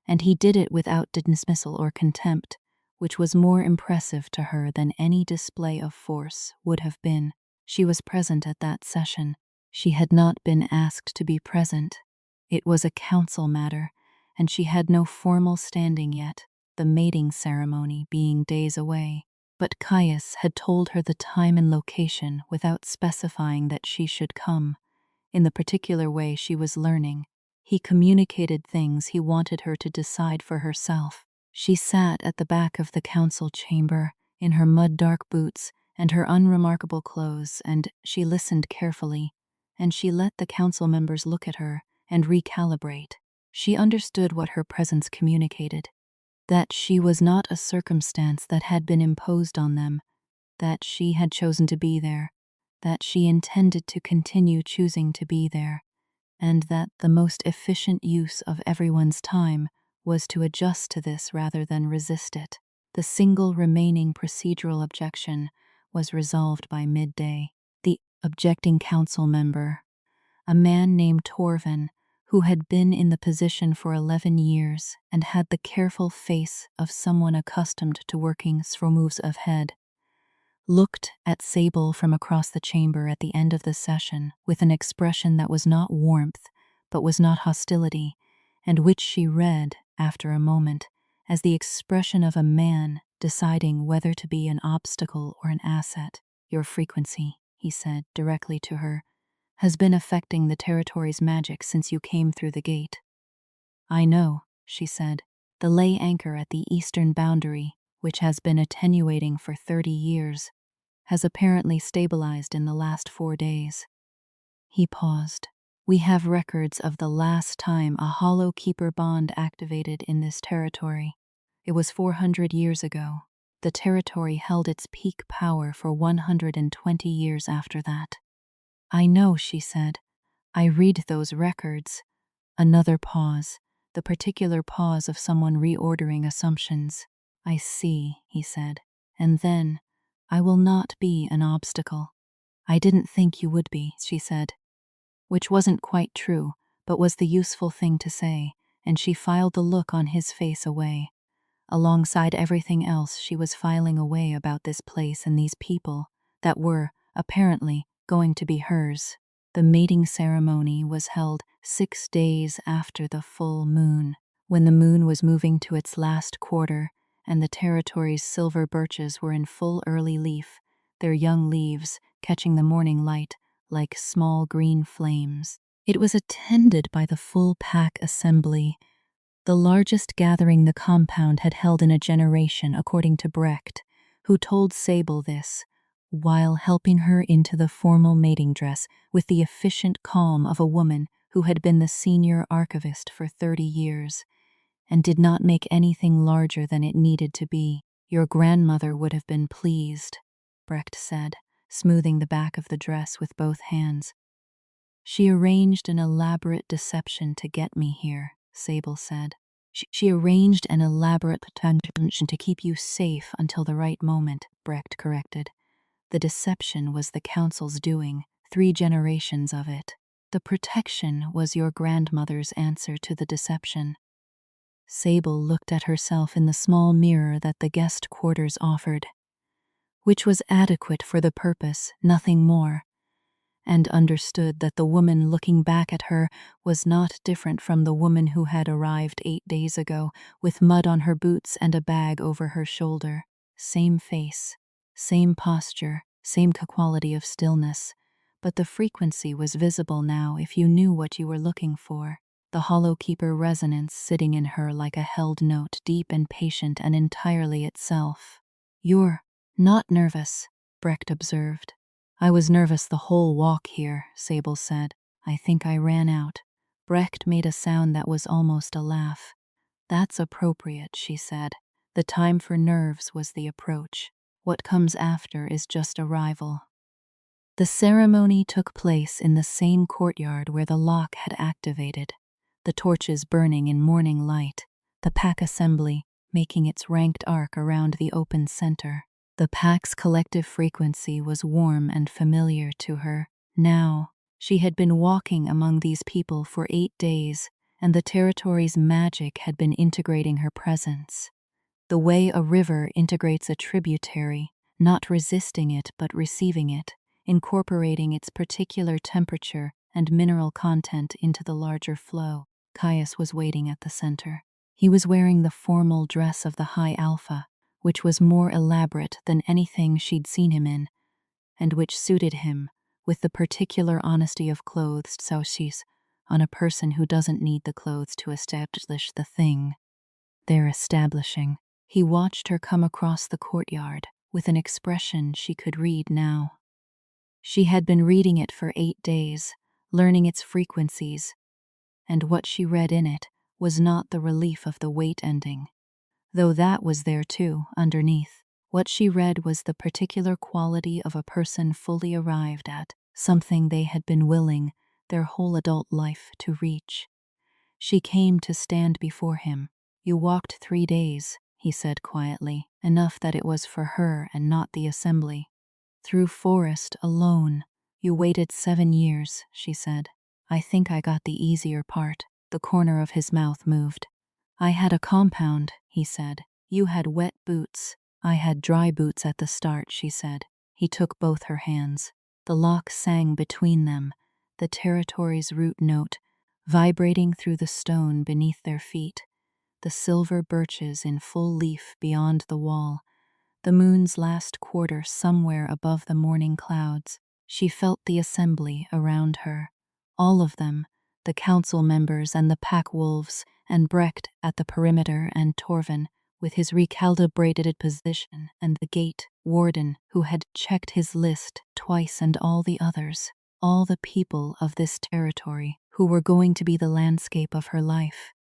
and he did it without dismissal or contempt, which was more impressive to her than any display of force would have been. She was present at that session. She had not been asked to be present. It was a council matter, and she had no formal standing yet, the mating ceremony being days away. But Caius had told her the time and location without specifying that she should come. In the particular way she was learning, he communicated things he wanted her to decide for herself. She sat at the back of the council chamber, in her mud-dark boots and her unremarkable clothes, and she listened carefully, and she let the council members look at her and recalibrate. She understood what her presence communicated, that she was not a circumstance that had been imposed on them, that she had chosen to be there, that she intended to continue choosing to be there, and that the most efficient use of everyone's time was to adjust to this rather than resist it. The single remaining procedural objection was resolved by midday. The objecting council member, a man named Torvin, who had been in the position for 11 years and had the careful face of someone accustomed to working moves of head, looked at Sable from across the chamber at the end of the session with an expression that was not warmth, but was not hostility, and which she read, after a moment, as the expression of a man deciding whether to be an obstacle or an asset. "Your frequency," he said directly to her, "has been affecting the territory's magic since you came through the gate." "I know," she said. "The lay anchor at the eastern boundary, which has been attenuating for 30 years, has apparently stabilized in the last 4 days." He paused. "We have records of the last time a Hollow Keeper bond activated in this territory. It was 400 years ago. The territory held its peak power for 120 years after that." "I know," she said. "I read those records." Another pause, the particular pause of someone reordering assumptions. "I see," he said. And then, "I will not be an obstacle." "I didn't think you would be," she said. Which wasn't quite true, but was the useful thing to say, and she filed the look on his face away. Alongside everything else she was filing away about this place and these people that were, apparently, going to be hers. The mating ceremony was held 6 days after the full moon, When the moon was moving to its last quarter, and the territory's silver birches were in full early leaf, their young leaves catching the morning light like small green flames. It was attended by the full pack assembly, the largest gathering the compound had held in a generation, according to Brecht, who told Sable this, while helping her into the formal mating dress with the efficient calm of a woman who had been the senior archivist for 30 years, and did not make anything larger than it needed to be. Your grandmother would have been pleased, Brecht said, smoothing the back of the dress with both hands. She arranged an elaborate deception to get me here, Sable said. She arranged an elaborate deception to keep you safe until the right moment, Brecht corrected. The deception was the council's doing, 3 generations of it. The protection was your grandmother's answer to the deception. Sable looked at herself in the small mirror that the guest quarters offered, which was adequate for the purpose, nothing more, and understood that the woman looking back at her was not different from the woman who had arrived 8 days ago, with mud on her boots and a bag over her shoulder. Same face, same posture, same quality of stillness, but the frequency was visible now if you knew what you were looking for. The hollow keeper resonance sitting in her like a held note, deep and patient and entirely itself. You're not nervous, Brecht observed. I was nervous the whole walk here, Sable said. I think I ran out. Brecht made a sound that was almost a laugh. That's appropriate, she said. The time for nerves was the approach. What comes after is just arrival. The ceremony took place in the same courtyard where the lock had activated, the torches burning in morning light, the pack assembly making its ranked arc around the open center. The pack's collective frequency was warm and familiar to her. Now, she had been walking among these people for 8 days, and the territory's magic had been integrating her presence. The way a river integrates a tributary, not resisting it but receiving it, incorporating its particular temperature and mineral content into the larger flow. Caius was waiting at the center. He was wearing the formal dress of the High Alpha, which was more elaborate than anything she'd seen him in, and which suited him with the particular honesty of clothes saucis on a person who doesn't need the clothes to establish the thing they're establishing. He watched her come across the courtyard with an expression she could read now. She had been reading it for 8 days, learning its frequencies, and what she read in it was not the relief of the wait ending, though that was there too, underneath. What she read was the particular quality of a person fully arrived at, something they had been willing their whole adult life to reach. She came to stand before him. You walked 3 days, he said quietly, enough that it was for her and not the assembly. Through forest alone. You waited 7 years, she said. I think I got the easier part. The corner of his mouth moved. I had a compound, he said. You had wet boots. I had dry boots at the start, she said. He took both her hands. The lock sang between them, the territory's root note, vibrating through the stone beneath their feet, the silver birches in full leaf beyond the wall, the moon's last quarter somewhere above the morning clouds. She felt the assembly around her, all of them, the council members and the pack wolves, and Brecht at the perimeter, and Torvin with his recalibrated position, and the gate warden who had checked his list twice, and all the others, all the people of this territory who were going to be the landscape of her life.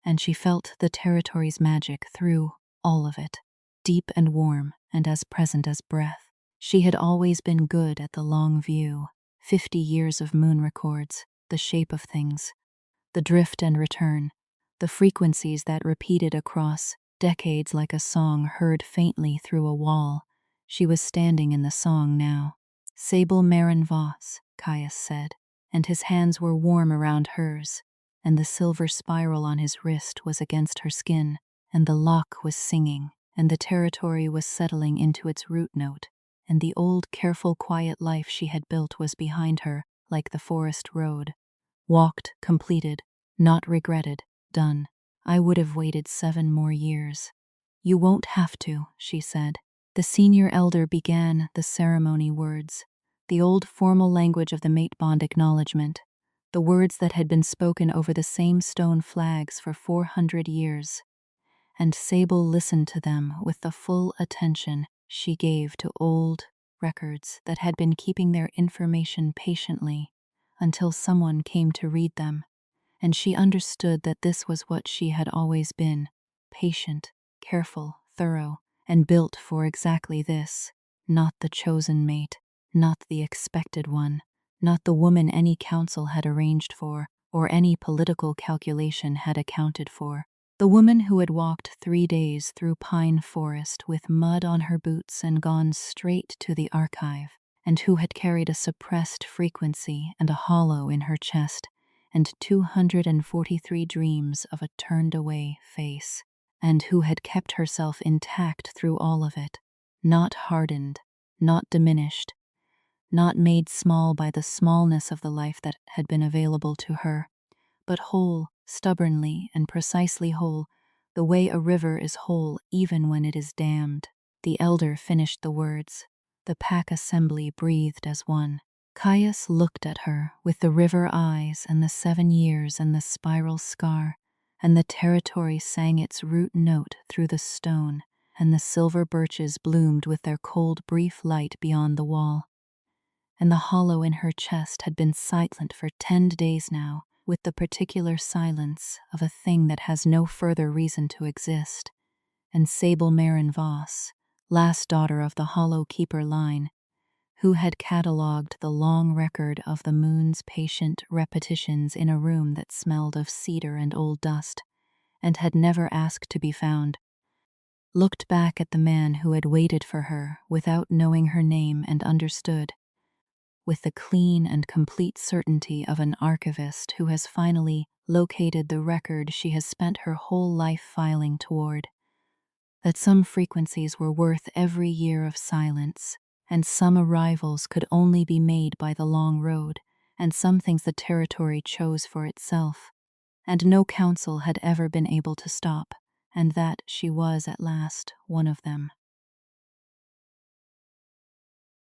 And she felt the territory's magic through all of it, deep and warm and as present as breath. She had always been good at the long view, 50 years of moon records, the shape of things, the drift and return, the frequencies that repeated across decades like a song heard faintly through a wall. She was standing in the song now. Sable Marin Voss, Caius said, and his hands were warm around hers, and the silver spiral on his wrist was against her skin, and the lock was singing, and the territory was settling into its root note, and the old, careful, quiet life she had built was behind her, like the forest road. Walked, completed, not regretted, done. I would have waited 7 more years. You won't have to, she said. The senior elder began the ceremony words, the old formal language of the mate bond acknowledgement, the words that had been spoken over the same stone flags for 400 years. And Sable listened to them with the full attention she gave to old records that had been keeping their information patiently until someone came to read them, and she understood that this was what she had always been: patient, careful, thorough, and built for exactly this. Not the chosen mate, not the expected one, not the woman any council had arranged for, or any political calculation had accounted for. The woman who had walked 3 days through pine forest with mud on her boots and gone straight to the archive, and who had carried a suppressed frequency and a hollow in her chest, and 243 dreams of a turned-away face, and who had kept herself intact through all of it, not hardened, not diminished, not made small by the smallness of the life that had been available to her, but whole, stubbornly and precisely whole, the way a river is whole even when it is dammed. The elder finished the words. The pack assembly breathed as one. Caius looked at her with the river eyes and the 7 years and the spiral scar, and the territory sang its root note through the stone, and the silver birches bloomed with their cold brief light beyond the wall. And the hollow in her chest had been silent for 10 days now, with the particular silence of a thing that has no further reason to exist. And Sable Marin Voss, last daughter of the Hollow Keeper line, who had catalogued the long record of the moon's patient repetitions in a room that smelled of cedar and old dust, and had never asked to be found, looked back at the man who had waited for her without knowing her name and understood, with the clean and complete certainty of an archivist who has finally located the record she has spent her whole life filing toward, that some frequencies were worth every year of silence, and some arrivals could only be made by the long road, and some things the territory chose for itself, and no council had ever been able to stop, and that she was at last one of them.